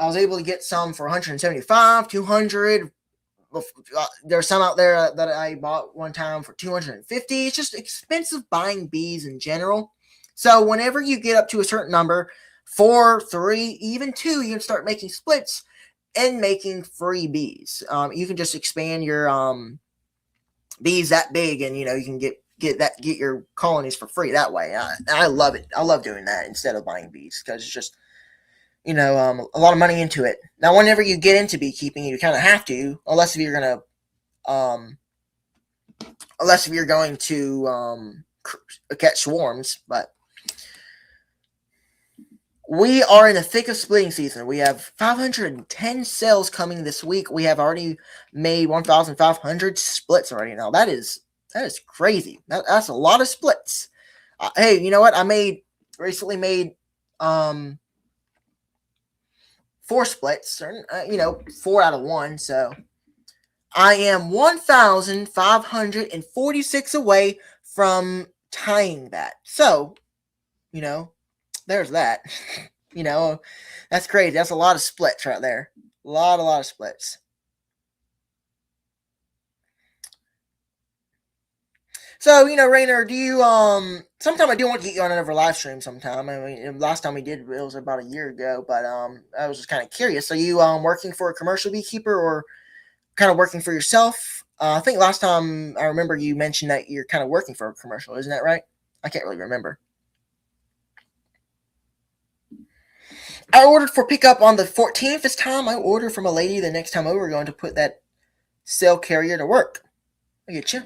[SPEAKER 1] was able to get some for 175, 200. There's some out there that I bought one time for 250. It's just expensive buying bees in general. So whenever you get up to a certain number, 4, 3, even 2, you can start making splits and making free bees. You can just expand your bees that big, and you can get your colonies for free that way. I love it. I love doing that instead of buying bees, because it's just a lot of money into it. Now, whenever you get into beekeeping, you kind of have to, unless if you're going to catch swarms. But we are in the thick of splitting season. We have 510 sales coming this week. We have already made 1,500 splits already. Now that is crazy. That's a lot of splits. Hey, you know what? I recently made 4 splits, or 4 out of 1. So I am 1,546 away from tying that. So, there's that. That's crazy. That's a lot of splits right there. A lot of splits. So, Rainer, do you sometime I do want to get you on another live stream sometime. I mean, last time we did it was about a year ago, but I was just kind of curious. Are you working for a commercial beekeeper, or kind of working for yourself? I think last time I remember you mentioned that you're kind of working for a commercial, isn't that right? I can't really remember. I ordered for pickup on the 14th this time. I ordered from a lady the next time over. We're going to put that cell carrier to work. I get you.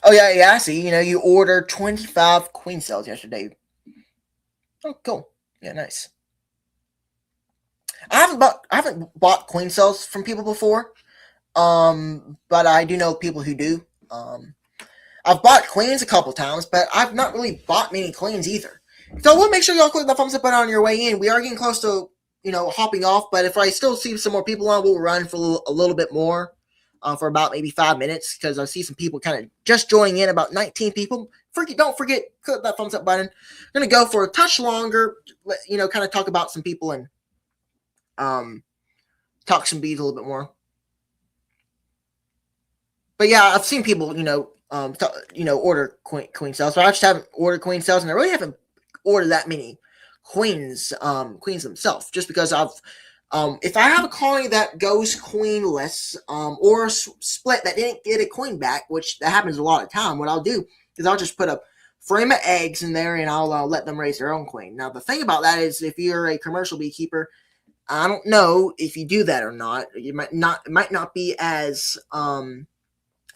[SPEAKER 1] Oh, yeah, I see. You ordered 25 queen cells yesterday. Oh, cool. Yeah, nice. I haven't bought queen cells from people before, but I do know people who do. I've bought queens a couple times, but I've not really bought many queens either. So we'll make sure y'all click the thumbs up button on your way in. We are getting close to hopping off, but if I still see some more people on, we'll run for a little bit more. For about maybe 5 minutes, because I see some people kind of just joining in, about 19 people. Don't forget, click that thumbs up button. I'm going to go for a touch longer, kind of talk about some people and talk some bees a little bit more. But yeah, I've seen people, order queen cells. So I just haven't ordered queen cells, and I really haven't ordered that many queens themselves, just because I've if I have a colony that goes queenless, or a split that didn't get a queen back, which that happens a lot of time, what I'll do is I'll just put a frame of eggs in there, and I'll let them raise their own queen. Now, the thing about that is, if you're a commercial beekeeper, I don't know if you do that or not. It might not be as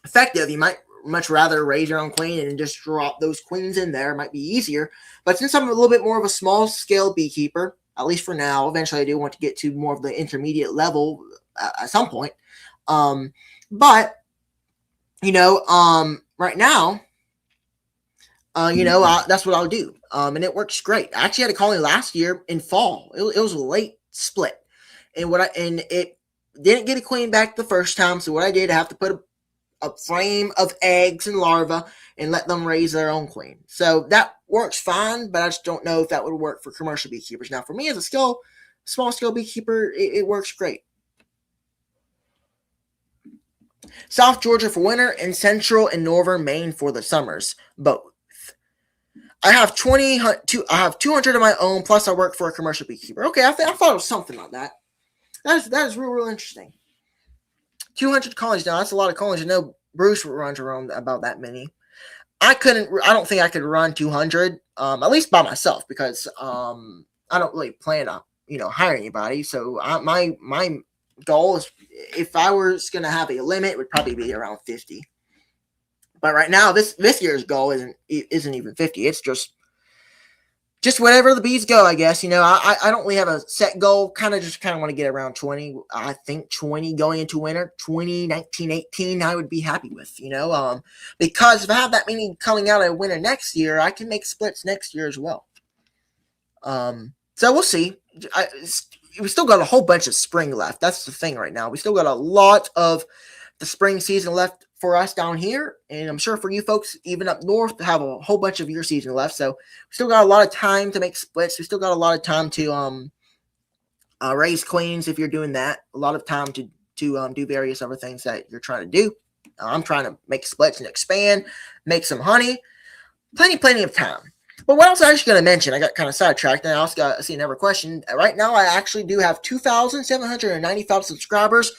[SPEAKER 1] effective. You might much rather raise your own queen and just drop those queens in there. It might be easier. But since I'm a little bit more of a small scale beekeeper, at least for now, eventually I do want to get to more of the intermediate level at some point. But right now, that's what I'll do. And it works great. I actually had a colony last year in fall. It was a late split, and it didn't get a queen back the first time. So what I did, I have to put a frame of eggs and larvae and let them raise their own queen. So that works fine, but I just don't know if that would work for commercial beekeepers. Now, for me as a small scale beekeeper, it works great. South Georgia for winter, and central and northern Maine for the summers, both. I have 200 of my own, plus I work for a commercial beekeeper. Okay, I thought it was something like that. That is real interesting. 200 colonies now. That's a lot of colonies. Bruce runs around about that many. I don't think I could run 200, at least by myself, because I don't really plan on hire anybody. So my goal is, if I was going to have a limit, it would probably be around 50. But right now, this year's goal isn't even 50. It's just just wherever the bees go, I guess. I don't really have a set goal. Kind of want to get around 20. I think 20 going into winter, 20, 19, 18, I would be happy with, because if I have that many coming out of winter next year, I can make splits next year as well. So we'll see. We still got a whole bunch of spring left. That's the thing right now. We still got a lot of the spring season left for us down here, and I'm sure for you folks even up north have a whole bunch of your season left. So we still got a lot of time to make splits. We still got a lot of time to raise queens if you're doing that. A lot of time to do various other things that you're trying to do. I'm trying to make splits and expand, make some honey. Plenty of time. But what else I was actually going to mention? I got kind of sidetracked, and I also got see another question. Right now, I actually do have 2,795 subscribers.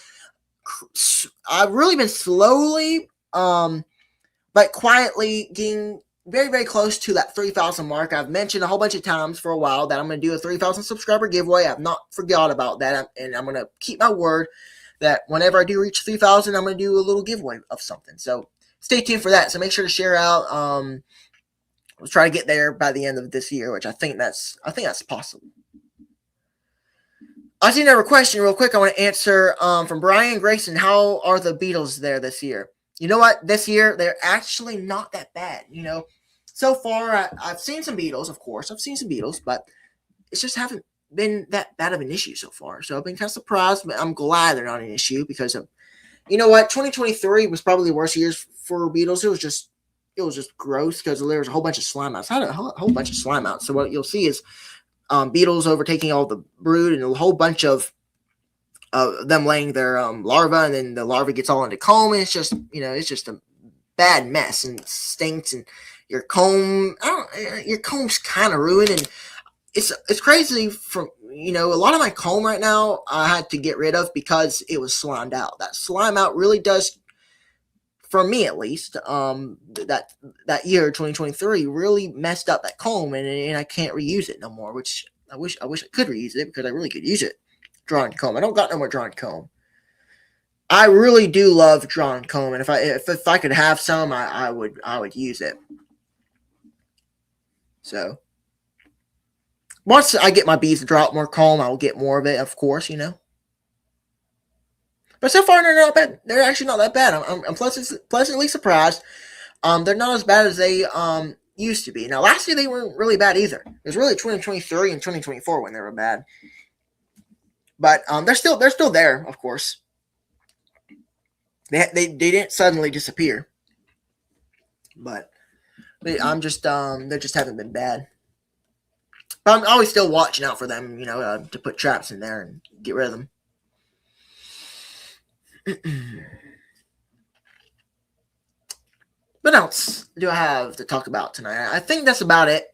[SPEAKER 1] I've really been slowly, but quietly getting very, very close to that 3,000 mark. I've mentioned a whole bunch of times for a while that I'm going to do a 3,000 subscriber giveaway. I've not forgot about that, and I'm going to keep my word that whenever I do reach 3,000, I'm going to do a little giveaway of something. So stay tuned for that. So make sure to share out. Let's try to get there by the end of this year, which I think that's possible. I see another question real quick I want to answer from Brian Grayson. How are the beetles there this year? You know what? This year, they're actually not that bad. So far, I've seen some beetles, of course. I've seen some beetles, but it's just haven't been that bad of an issue so far. So I've been kind of surprised, but I'm glad they're not an issue because of, 2023 was probably the worst years for beetles. It was just gross because there was a whole bunch of slime outs. I had a whole bunch of slime outs. So what you'll see is beetles overtaking all the brood and a whole bunch of them laying their larvae, and then the larvae gets all into comb, and it's just a bad mess, and it stinks, and your comb's kind of ruined, and it's crazy. From a lot of my comb right now I had to get rid of because it was slimed out. That slime out really does, for me at least, that year 2023 really messed up that comb, and I can't reuse it no more. Which I wish I could reuse it because I really could use it. Drawn comb. I don't got no more drawn comb. I really do love drawn comb, and if I could have some, I would use it. So once I get my bees to drop more comb, I will get more of it, of course, But so far, they're not bad. They're actually not that bad. I'm pleasantly surprised. They're not as bad as they used to be. Now, last year they weren't really bad either. It was really 2023 and 2024 when they were bad. But they're still there, of course. They didn't suddenly disappear. But they just haven't been bad. But I'm always still watching out for them, to put traps in there and get rid of them. What else do I have to talk about tonight? I think that's about it.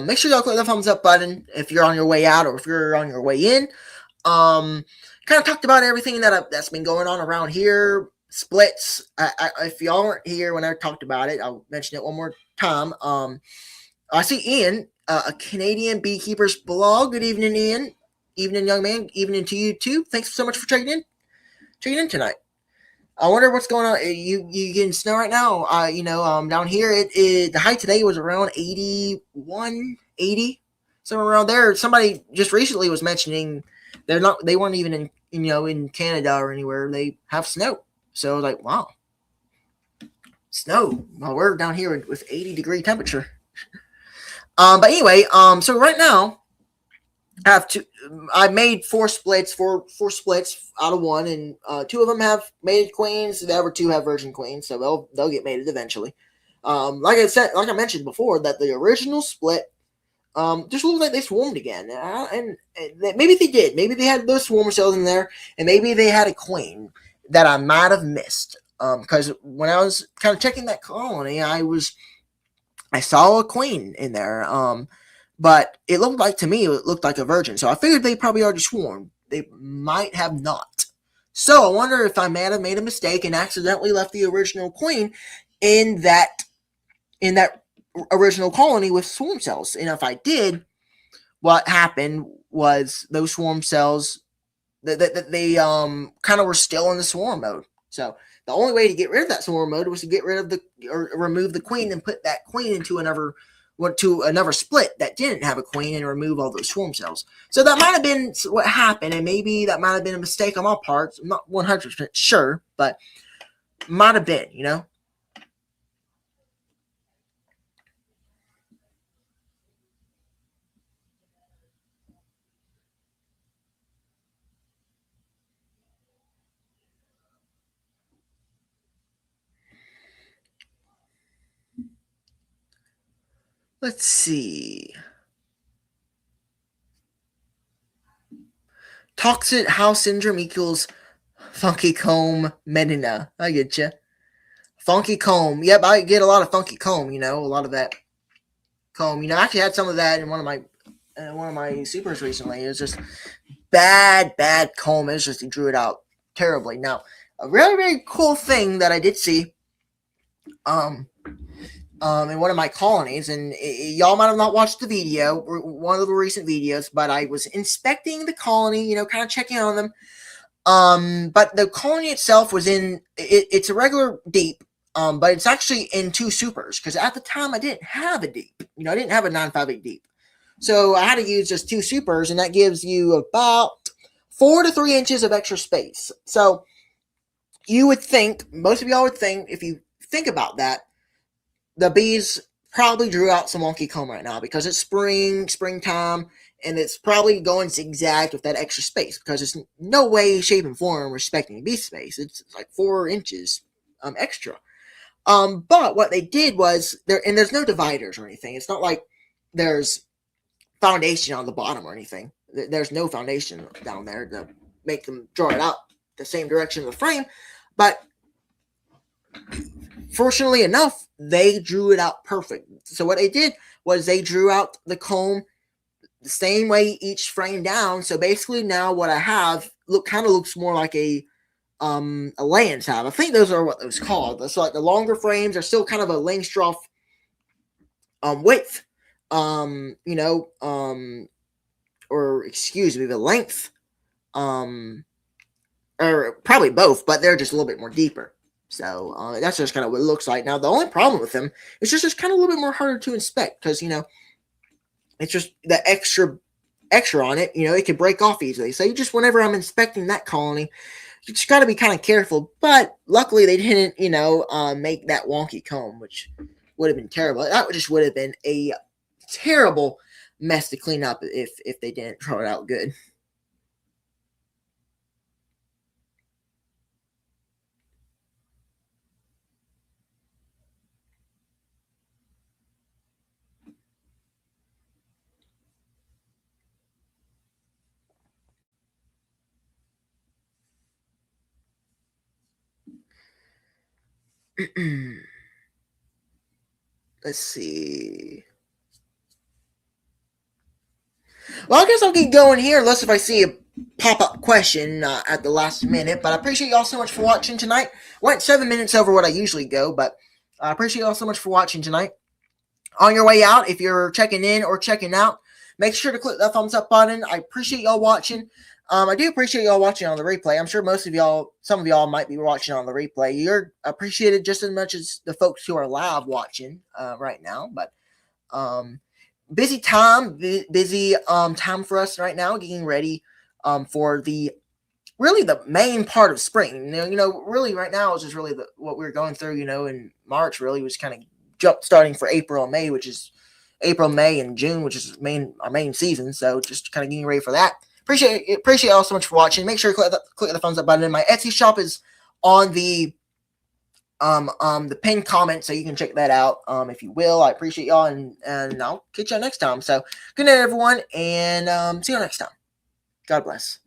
[SPEAKER 1] Make sure y'all click the thumbs up button if you're on your way out or if you're on your way in. Kind of talked about everything that's been going on around here. Splits. If y'all weren't here when I talked about it, I'll mention it one more time. I see Ian, a Canadian Beekeepers blog. Good evening, Ian. Evening, young man. Evening to you too. Thanks so much for checking in tonight. I wonder what's going on. You getting snow right now? Down here the high today was around 81, 80, somewhere around there. Somebody just recently was mentioning they weren't even in Canada or anywhere. They have snow. So I was like, wow, snow. Well, we're down here with 80-degree temperature. But anyway, so right now I made four splits out of one, and two of them have mated queens. The other two have virgin queens, so they'll get mated eventually. Like I mentioned before, that the original split just looked like they swarmed again, and maybe they did. Maybe they had those swarm cells in there, and maybe they had a queen that I might have missed. Because when I was kind of checking that colony, I saw a queen in there. But it looked like a virgin. So I figured they probably already swarmed. They might have not. So I wonder if I might have made a mistake and accidentally left the original queen in that original colony with swarm cells. And if I did, what happened was those swarm cells, they kind of were still in the swarm mode. So the only way to get rid of that swarm mode was to get rid of or remove the queen and put that queen into another to another split that didn't have a queen and remove all those swarm cells. So that might have been what happened, and maybe that might have been a mistake on my part. I'm not 100% sure, but might have been, you know. Let's see. Toxic house syndrome equals funky comb medina. I get you. Funky comb. Yep, I get a lot of funky comb. You know, a lot of that comb. You know, I actually had some of that in one of my supers recently. It was just bad comb. It was just he drew it out terribly. Now, a really really cool thing that I did see, in one of my colonies, and y'all might have not watched the video, one of the recent videos, but I was inspecting the colony, you know, kind of checking on them. But the colony itself was it's a regular deep, but it's actually in 2 supers, because at the time I didn't have a deep, you know, I didn't have a 958 deep. So I had to use just 2 supers, and that gives you about 4 to 3 inches of extra space. So you would think, most of y'all would think, if you think about that, the bees probably drew out some wonky comb right now because it's springtime, and it's probably going zigzag with that extra space because it's no way, shape, and form respecting bee space. It's like 4 inches extra. But what they did was, there's no dividers or anything. It's not like there's foundation on the bottom or anything. There's no foundation down there to make them draw it out the same direction of the frame. But fortunately enough, they drew it out perfect. So what they did was they drew out the comb the same way each frame down. So basically now what I have kind of looks more like a Layens hive. I think those are what those called. So like the longer frames are still kind of a Langstroth width, you know, or excuse me, the length, or probably both, but they're just a little bit more deeper. So that's just kind of what it looks like. Now, the only problem with them is just it's kind of a little bit more harder to inspect because, you know, it's just the extra on it. You know, it can break off easily. So you just, whenever I'm inspecting that colony, you just got to be kind of careful. But luckily, they didn't, you know, make that wonky comb, which would have been terrible. That just would have been a terrible mess to clean up if they didn't draw it out good. Let's see. Well, I guess I'll keep going here, unless if I see a pop-up question at the last minute. But I appreciate y'all so much for watching tonight. Went 7 minutes over what I usually go, but I appreciate y'all so much for watching tonight. On your way out, if you're checking in or checking out, make sure to click that thumbs up button. I appreciate y'all watching. I do appreciate y'all watching on the replay. I'm sure some of y'all might be watching on the replay. You're appreciated just as much as the folks who are live watching right now. But busy time for us right now, getting ready for the main part of spring. You know, really right now is just really what we're going through. You know, in March really was kind of jump starting for April and May, which is April, May, and June, which is our main season. So just kind of getting ready for that. Appreciate y'all so much for watching. Make sure to click the thumbs up button. My Etsy shop is on the pinned comment, so you can check that out if you will. I appreciate y'all, and I'll catch y'all next time. So good night, everyone, and see you next time. God bless.